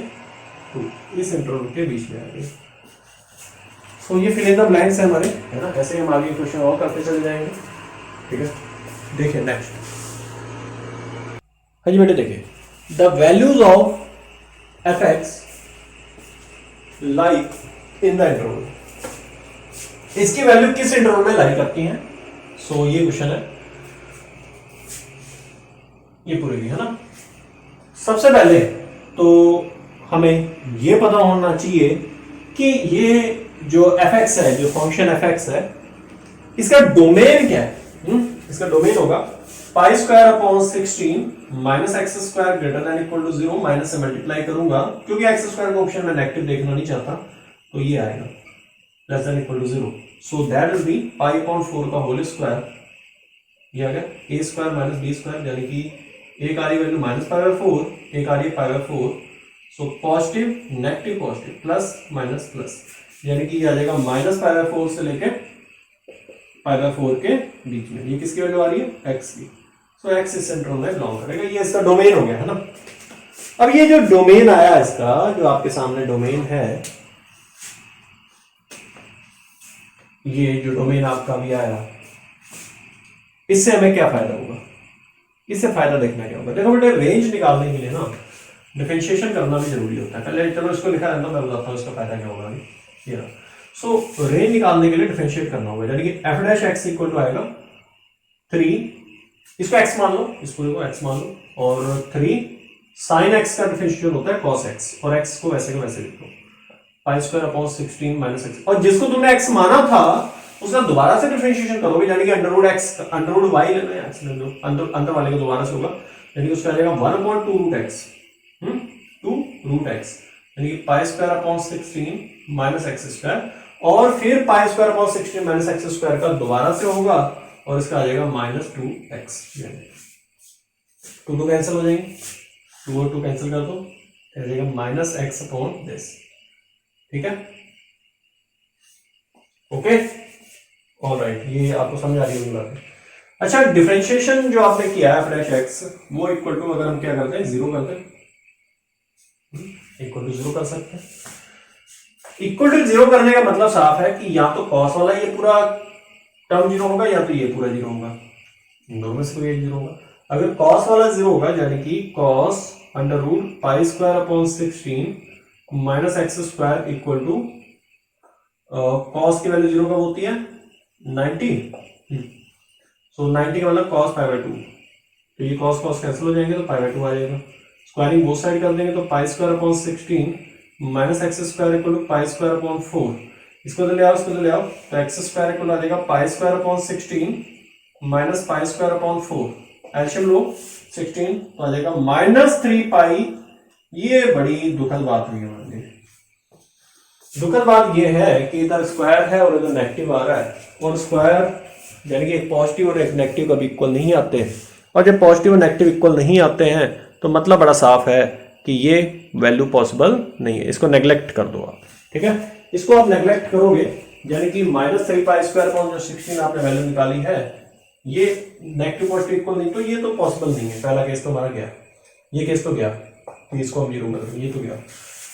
2, इस इंटरवल के बीच में आएगी। तो ये फिल इन द ब्लैंक्स है हमारे, है ना? ऐसे हम आगे क्वेश्चन और करते चले जाएंगे, ठीक है? देखिए नेक्स्ट, हाँ जी बेटे देखिए, the values of fx like in the interval, इसकी वैल्यू किस इंटरवल में लाई करती हैं? सो ये क्वेश्चन है, ये पूरी है ना? सबसे पहले तो हमें ये पता होना चाहिए कि ये जो fx है, जो फंक्शन fx है, इसका डोमेन क्या है? इसका डोमेन होगा pi square upon 16 minus x square greater than equal to 0, minus से मल्टीप्लाई करूंगा क्योंकि एक्स स्क्वायर का ऑप्शन में नेगेटिव देखना नहीं चाहता, तो ये आएगा less than equal to 0, so that will be pi upon 4 का होल स्क्वायर, ये आ गया a square minus b square, यानी कि एक आ रही वैल्यू माइनस पाई बाय 4, एक आ रही है pi by 4, so positive negative positive plus minus plus, यानी कि ये आ जाएगा माइनस पाई बाय 4 से लेके पाई बाय 4 के बीच में। ये किसकी वैल्यू आ रही है? एक्स की। सो एक्स इस सेंटर में बिलोंग करेगा, ये इसका डोमेन हो गया है ना। अब ये जो डोमेन आया इसका, जो आपके सामने डोमेन है, ये जो डोमेन आपका भी आया, इससे हमें क्या फायदा होगा? इससे फायदा देखना क्या होगा? देखो बेटे, रेंज निकालने के लिए ना डिफरेंशिएशन करना भी जरूरी होता है। पहले चलो इसको लिखा रहता, मैं बताता हूँ इसका फायदा क्या होगा। ये सो रेंज निकालने के लिए डिफरेंशिएट करना होगा, यानी कि f dash x equal to आएगा 3, इसको एक्स मान लो, इसको देखो एक्स मान लो, और 3 साइन एक्स का डिफरेंशिएशन होता है कॉस एक्स, और एक्स को वैसे के वैसे लिख लो, pi square upon 16 minus x, और जिसको तुमने एक्स माना था उसका दोबारा से डिफरेंशिएशन करोगे, यानी कि under root x, under root y ले लो या एक्स ले लो, अंदर वाले को दोबारा से होगा, यानी कि उसका आ जाएगा 1/2 रूट एक्स, 2 रूट एक्स, यानी कि पाई square upon 16 minus x square, और फिर पाई square upon 16 minus x square का दोबारा से होगा, और इसका आ जाएगा -2x, 2 कैंसिल हो जाएंगे, 2 और 2 कैंसिल कर दो, आ जाएगा -x अपॉन दिस, ठीक है, ओके, ऑलराइट, ये आपको समझ आ रही होगी बात। अच्छा, डिफरेंशिएशन जो आपने किया है फ्लैश एक्स, वो इक्वल टू, अगर हम क्या करते हैं, 0 करते हैं, इक्वल टू 0 कर सकते हैं। इक्वल टू 0 करने का मतलब साफ है कि या तो कॉस वाला ये पूरा टर्म 0 होगा, या तो ये पूरा 0 होगा, दोनों में से कोई एक 0 होगा। अगर कॉस वाला 0 होगा, यानी कि cos under root pi square upon 16 minus x square equal to, cos की वैल्यू 0 कब होती है? 90, सो 90 का मतलब कॉस पाई बाय 2, तो ये कॉस कॉस कैंसिल हो जाएंगे, तो पाई बाय 2 आ जाएगा, स्क्वायरिंग बोथ साइड कर देंगे, तो pi square upon 16 minus x square equal to pi square upon 4, इसको तो ले आओ, इसको तो ले आओ, तो एक्स स्क्वायर इक्वल आ जाएगा pi square upon 16 minus pi square upon 4, LCM लो 16, तो आ जाएगा -3 पाई। ये बड़ी दुखद बात हुई है, दुखद बात ये है कि इधर स्क्वायर है और इधर नेगेटिव आ रहा है, और स्क्वायर यानी कि एक पॉजिटिव और एक नेगेटिव कभी इक्वल नहीं आते, और जब पॉजिटिव और नेगेटिव इक्वल नहीं आते हैं तो मतलब बड़ा साफ है कि ये वैल्यू पॉसिबल नहीं है, इसको नेग्लेक्ट कर दो आप, ठीक है, इसको आप नेग्लेक्ट करोगे, यानी कि -3 पाई स्क्वायर अपॉन जो 16 आपने वैल्यू निकाली है, ये नेगेटिव पॉजिटिव इक्वल नहीं, तो ये तो पॉसिबल नहीं है। पहला केस तो हमारा गया, ये केस तो गया, तो इसको हम 0 कर देंगे, ये तो गया।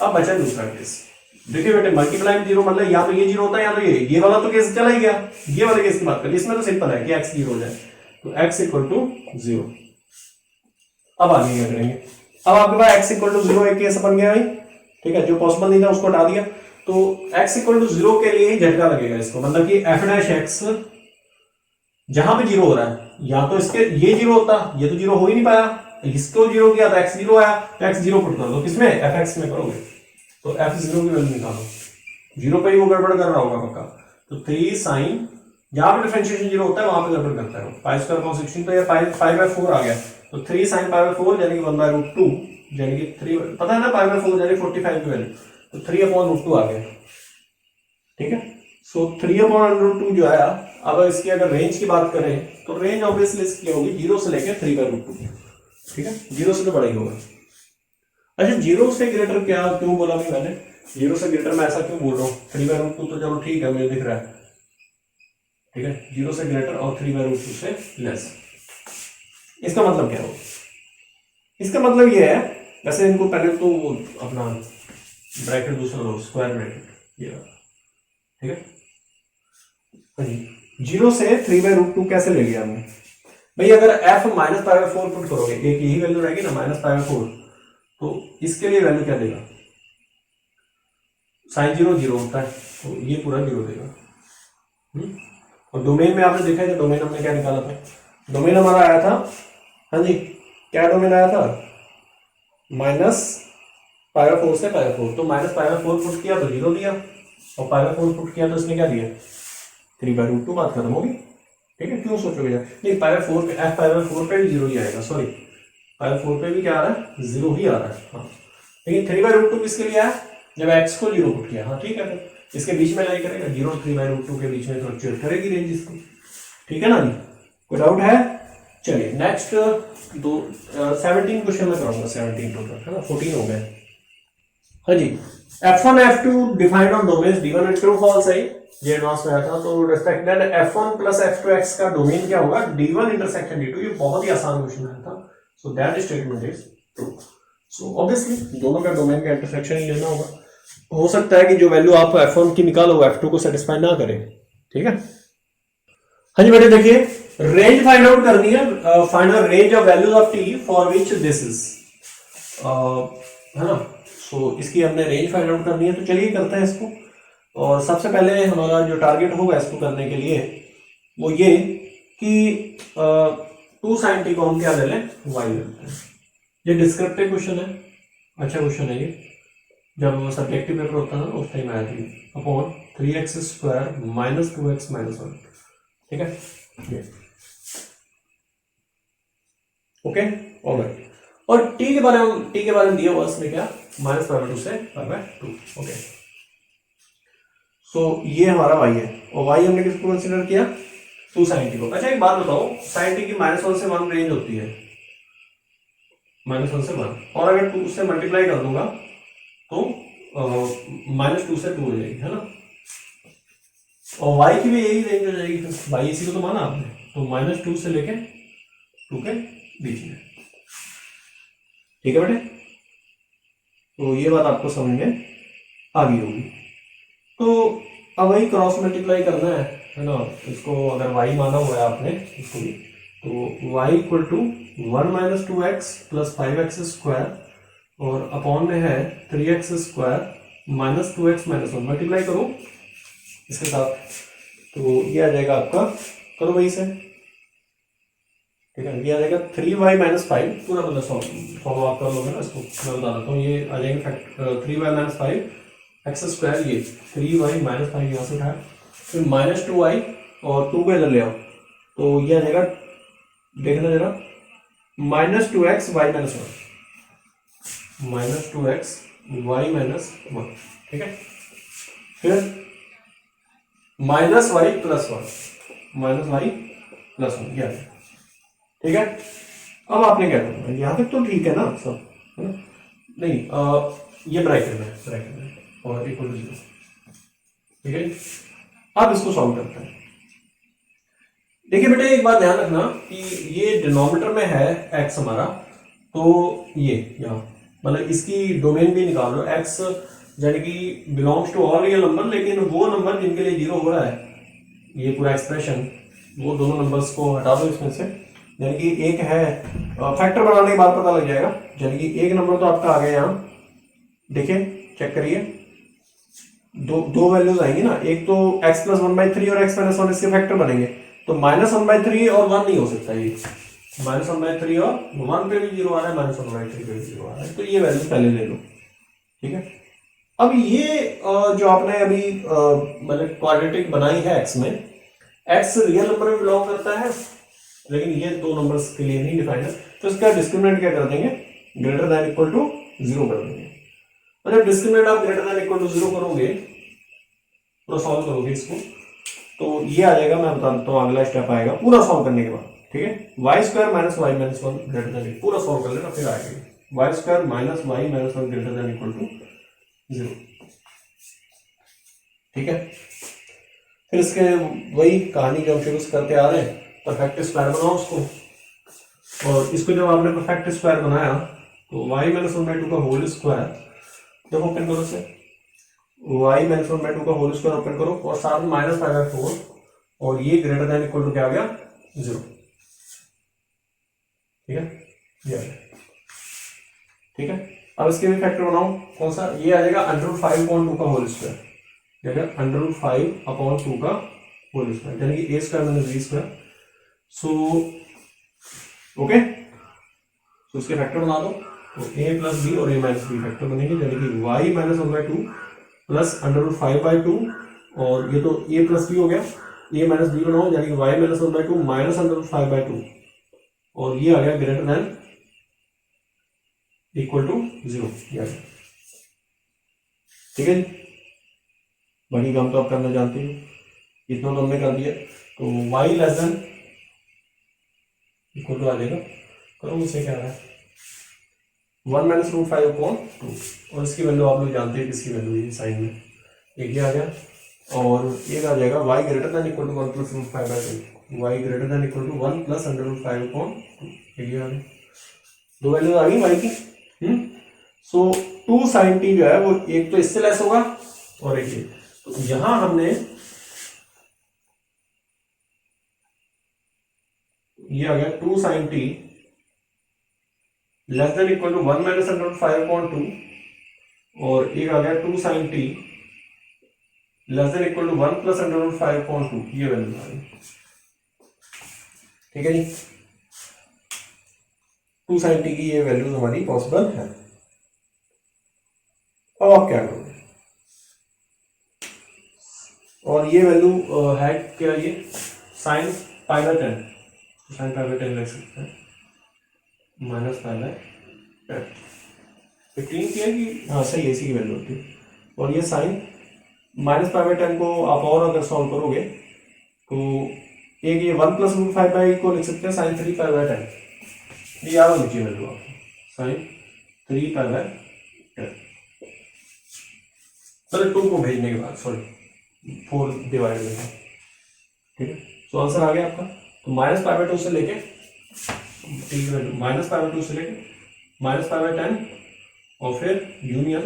अब बचा दूसरा केस, देखिए बेटे, मल्टीप्लाई में 0 मतलब या तो ये 0 होता है, या तो ये वाला तो केस चला ही गया, ये वाले केस की बात करिए, इसमें तो सिंपल है कि x 0 हो जाए, तो x इक्वल टू 0। अब आगे क्या करेंगे? अब आपके पास x इक्वल टू 0 एक केस बन गया भाई, ठीक है, जो पॉसिबल नहीं था उसको हटा दिया, तो x इक्वल टू 0 के लिए ही झटका लगेगा इसको, मतलब कि f डैश x जहां पे 0 हो रहा है, या तो इसके ये 0 होता, ये तो 0 हो ही नहीं पाया, इसको 0 किया तो x 0 आया, तो x 0 पुट कर दो, किसमें? fx में करोगे, तो f0 की वैल्यू निकालो, 0 पे ही वो गड़बड़ कर रहा होगा पक्का, तो 3 साइन, जहां पे डिफरेंशिएशन 0 होता है वहां पे गड़बड़ करता है, पाई स्क्वायर अपॉन 16, तो ये 5/4 आ गया, तो 3 साइन पाई बाय 4 यानी कि 1/√2, यानी कि 3, पता है ना पाई बाय 4 यानी 45 की वैल्यू, तो 3/√2 आ गया, ठीक है, सो 3/√2 जो आया। अब इसकी अगर रेंज की बात करें तो रेंज ऑब्वियसली इसकी होगी 0 से लेकर 3/√2, ठीक है, 0 से तो बड़ा ही होगा। अच्छा, 0 से ग्रेटर क्या क्यों बोला मैंने? 0 से ग्रेटर मैं ऐसा क्यों बोल रहा हूँ? 3/√2 तो चलो ठीक है, मुझे दिख रहा है, ठीक है, 0 से ग्रेटर और 3/√2 से लेस, इसका मतलब क्या होगा? इसका मतलब ये है, वैसे इनको पहले तो अपना ब्रैकेट दूसरा लो, स्क्वायर ब्रैकेट, ये ठीक है, 0 से 3/√2 कैसे ले लिया हमने भाई? अगर f -π/4 पुट करोगे, एक यही वैल्यू रहेगी ना -π/4, तो इसके लिए वैल्यू क्या देगा? साइन 0 0 होता है, तो ये पूरा 0 देगा। और डोमेन में आपने देखा है कि डोमेन हमने क्या निकाला था? डोमेन हमारा आया था, हाँ जी, क्या डोमेन आया था? -π/4 से π/4, तो -π/4 पुट किया तो 0 दिया, और π/4 पुट किया तो इसने क्या दिया? 3/√2, बात खत्म होगी। ठीक है, क्यों सोचोगे यार, नहीं पाई बाय 4 पे, एफ पाई बाय 4 पे भी 0 ही आएगा, सॉरी पाई बाय 4 पे भी क्या आ रहा है, 0 ही आ रहा है। हाँ लेकिन 3/√2 किसके लिए आया, जब x को 0 पुट किया। हाँ ठीक है, फिर इसके बीच में लाई करेगा 0 और 3/√2 के बीच में फ्लक्चुएट करेगी रेंज इसकी, ठीक है ना जी, कोई डाउट है। चलिए नेक्स्ट दो 17 क्वेश्चन में कराऊंगा, 17 टोटल है ना, 14 हो गए। हाँ जी, F1 F2 defined on domain D1 and true false है, ये एडवांस में आया था। तो रिस्पेक्टेड F1 प्लस F2x का डोमेन क्या होगा, D1 इंटरसेक्शन D2, ये बहुत ही आसान क्वेश्चन आया था। So that statement is true. So obviously दोनों का डोमेन का इंटरसेक्शन ही लेना होगा। हो सकता है कि जो वैल्यू आप F1 की निकालो F2 को सेटिस्फाई ना करे, ठीक है। हाँ जी बेटे देखिए, रेंज फाइंड आउट करनी है, find out range of values of T for which this is, है ना। सो इसकी हमने रेंज फाइंड आउट करनी है, तो चलिए करते हैं इसको। और सबसे पहले हमारा जो टारगेट होगा इसको करने के लिए वो ये कि 2 sin t को हम क्या ले लें, y ले लेते हैं। ये डिस्क्रिप्टिव क्वेश्चन है, अच्छा क्वेश्चन है ये, जब सब्जेक्टिव पेपर होता है ना उस टाइम आया थी, upon 3x square minus 2x minus 1, ठीक है ये ओके ऑलराइट। और t के बारे में दिया हुआ इसमें क्या, -π/2 से π/2, ओके। सो ये हमारा y है, और y हमने किसको कंसीडर किया, 2 sin t को। अच्छा एक बात बताओ, sin t की -1 से 1 रेंज होती है, -1 से 1, और अगर 2 से मल्टीप्लाई कर दूंगा तो -2 से 2 हो जाएगी, है ना। और y की भी यही रेंज हो जाएगी, फिर y इसी को तो माना आपने, तो -2 से लेके 2 के बीच में, ठीक है बेटे। तो ये बात आपको समझ में आ गई होगी। तो अब वही क्रॉस मल्टीप्लाई करना है ना, इसको अगर y माना हुआ है आपने इसको भी, तो y equal to 1 - 2x plus 5x स्क्वायर, और अपॉन में है 3x square minus 2x minus 1, multiply करो इसके साथ, तो ये आ जाएगा आपका, करो वही से, ठीक है, ये आ जाएगा 3y - 5, पूरा मतलब सॉल्व आप कर लोगे ना इसको, मैं बता देता हूँ। ये आ जाएगा 3y - 5 एक्स स्क्वायर, ये 3y - 5 यहाँ से उठाया, फिर -2y और 2 को इधर ले आओ, तो ये आ जाएगा, देखना जरा, -2x y - 1, -2x y - 1, ठीक है। फिर -y + 1, -y + 1, यह ठीक है। अब आपने क्या करना है, यहां तक तो ठीक है ना सब, है ना, नहीं ये ब्रैकेट में और इक्वल टू 0, ठीक है। अब इसको सॉल्व करते हैं। देखिए बेटे एक बात ध्यान रखना कि ये डिनोमिनेटर में है x हमारा, तो ये यहाँ मतलब इसकी डोमेन भी निकाल लो, x यानी कि belongs to all real number, लेकिन वो नंबर जिनके लिए 0 हो रहा है, ये पूरा एक्सप्रेशन, वो दोनों नंबर्स को हटा दो इसमें से, यानी कि एक है, फैक्टर बनाने के बाद पता लग जाएगा, यानी कि एक नंबर तो आपका आ गया यहाँ, देखिए चेक करिए, दो वैल्यूज आएंगी ना, एक तो x + 1/3 और x - 1 इसके फैक्टर बनेंगे, तो -1/3 और 1 नहीं हो सकता, ये -1/3 और 1 पे भी 0 आ रहा है, -1/3 पे भी 0 आ रहा है, तो ये वैल्यू पहले ले लो, ठीक है। अब ये जो आपने अभी मतलब क्वाड्रेटिक बनाई है x में, x रियल नंबर में बिलोंग करता है, लेकिन ये दो नंबर्स के लिए नहीं डिफाइंड है, तो इसका डिस्क्रिमिनेंट क्या कर देंगे, ग्रेटर दैन इक्वल टू 0 कर देंगे। मतलब डिस्क्रिमिनेंट आप ग्रेटर दैन इक्वल टू 0 करोगे, पूरा सॉल्व करोगे इसको, तो ये आ जाएगा, मैं बता देता हूँ अगला स्टेप आएगा पूरा सॉल्व करने के बाद, ठीक है। y² - y - 1 ग्रेटर दैन, पूरा सॉल्व कर लेना, फिर आएगा y² - y - 1 greater than equal to 0, ठीक है। फिर इसके वही कहानी जो हम शुरू से करते आ रहे हैं, परफेक्ट स्क्वायर बनाओ उसको, और इसको जब आपने परफेक्ट स्क्वायर बनाया तो y - 1/2 का होल स्क्वायर, जब ओपन करो से y - 1/2 का होल स्क्वायर ओपन करो, और साथ में -π/4, और ये ग्रेटर दैन इक्वल टू क्या आ गया, 0, ठीक है, ये आ गया, ठीक है। अब इसके भी फैक्टर बनाओ, कौन सा, ये आ जाएगा √5/2 का होल स्क्वायर, √5/2 का होल स्क्वायर, यानी कि a² - b², सो ओके, तो इसके फैक्टर बना दो, तो a + b और a - b फैक्टर बनेंगे, यानी कि y - 1/2 प्लस √5/2, और ये तो a + b हो गया, ये माइनस बी बनाओ, यानी कि y minus 1/2 minus under root 5/2, और ये आ गया ग्रेटर देन इक्वल टू 0। ठीक है जी, बड़ी काम तो आप करना जानते हो, इतना तो हमने कर दिया। तो y less than equal to आ जाएगा, करो मुझसे क्या आ रहा है, 1 माइनस रूट 5/2, और इसकी वैल्यू आप लोग जानते हैं किसकी वैल्यू है साइन में, एक ये आ गया, और ये आ जाएगा y greater than equal to 1 plus root 5/2, y greater than equal to 1 plus under root 5/2, ये आ गया, दो वैल्यू आ गई y की। सो 2 sin t जो है वो एक तो इससे लेस होगा और एक ये, तो यहां हमने ये आ गया 2 sin t less than equal to 1 minus under root 5/2, और एक आ गया 2 sin t less than equal to 1 plus under root 5/2, ये वैल्यू आ गई। ठीक है जी, 2 sin t की ये वैल्यूज हमारी पॉसिबल है। अब आप क्या करोगे, और ये वैल्यू है क्या, ये sin π/10, sin π/10 लिख सकते हैं, माइनस π/10, 15 की है कि हाँ सही है, इसी की वैल्यू होती है। और ये साइन माइनस π/10 को आप और अगर सॉल्व करोगे तो एक ये 1 प्लस रूट 5/, को लिख सकते हैं sin 3 π/10, ये याद लीजिए वैल्यू आपको, sin 3 π/10। चलो 2 को भेजने के बाद, सॉरी 4 डिवाइड में, ठीक है, तो आंसर आ गया आपका। तो माइनस π/2 से लेके माइनस π/2 से लेके माइनस π/10, और फिर यूनियन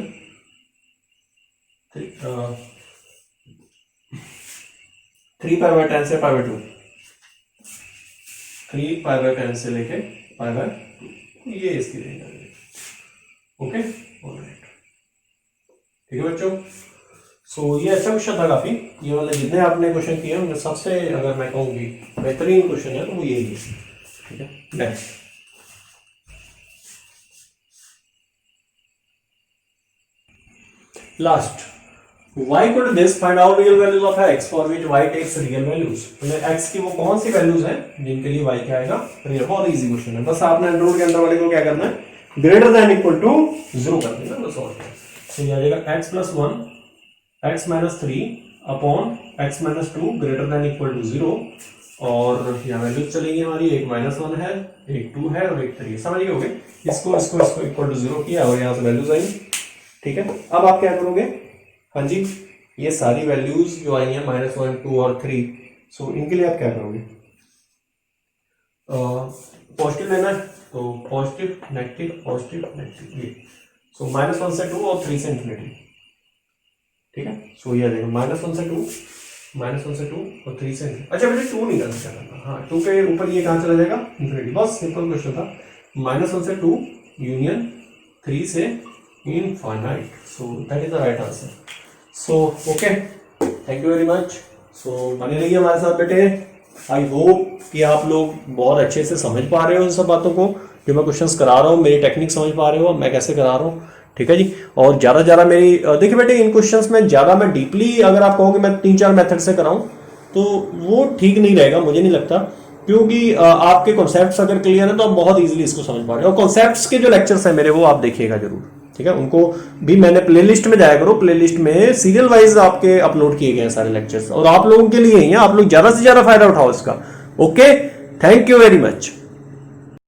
3 π/10 से π/2, 3 π/10 से लेके π/2, ये इसकी रेंज आ गई। ओके, ऑलराइट, ठीक है बच्चों। सो ये अच्छा क्वेश्चन था काफी, ये वाले जितने आपने क्वेश्चन किए उनमें सबसे अगर मैं कहूँगी बेहतरीन क्वेश्चन है तो वो यही है। ठीक है, next last, y equal to this, find out real values of x for which y takes real values। x की वो कौन सी वैल्यूज हैं जिनके लिए y क्या आएगा रियल। बहुत इजी क्वेश्चन है, बस आपने अंडर रूट के अंदर वाले को क्या करना है, ग्रेटर देन इक्वल टू 0 कर देना, बस और क्या। तो ये आ जाएगा x plus 1 x minus 3 upon x minus 2 greater than equal to 0, और यहाँ वैल्यूज चलेगी हमारी, एक -1 है, एक 2 है और एक 3 है। समझ गए होगे, इसको इसको इसको इक्वल टू 0 किया और यहाँ से वैल्यूज आई। ठीक है, अब आप क्या करोगे, हाँ जी, ये सारी वैल्यूज जो आई हैं -1 2 और 3, सो इनके लिए आप क्या करोगे, पॉजिटिव लेना है तो पॉजिटिव नेगेटिव ये, सो -1 से 2 और 3 से इंफिनिटी। ठीक है, सो ये आ जाएगा -1 से 2 और 3 से इंफिनिटी। अच्छा बेटे 2 नहीं करना, हाँ 2 के ऊपर ये कहाँ चला जाएगा, इंफिनिटी। बहुत सिंपल क्वेश्चन था, -1 से 2 यूनियन 3 से infinite, so that is the right answer. So okay, thank you very much. So बने रहिए हमारे साथ बेटे। आई होप कि आप लोग बहुत अच्छे से समझ पा रहे हो इन सब बातों को, जो मैं क्वेश्चंस करा रहा हूँ, मेरी टेक्निक समझ पा रहे हो मैं कैसे करा रहा हूँ। ठीक है जी, और ज़्यादा मेरी देखिए बेटे इन क्वेश्चंस में ज़्यादा मैं डीपली अगर आप कहो कि मैं 3-4 मेथड से कराऊँ तो वो ठीक नहीं रहेगा, मुझे नहीं लगता, क्योंकि आपके कॉन्सेप्ट्स अगर क्लियर है तो आप बहुत इजीली इसको समझ पा रहे हो। और कॉन्सेप्ट्स के जो लेक्चर्स हैं मेरे वो आप देखिएगा जरूर, ठीक है, उनको भी मैंने प्लेलिस्ट में जाया करो, प्लेलिस्ट में सीरियल वाइज आपके अपलोड किए गए हैं सारे लेक्चर्स, और आप लोगों के लिए ही हैं, आप लोग ज्यादा से ज्यादा फायदा उठाओ इसका। Okay, thank you very much.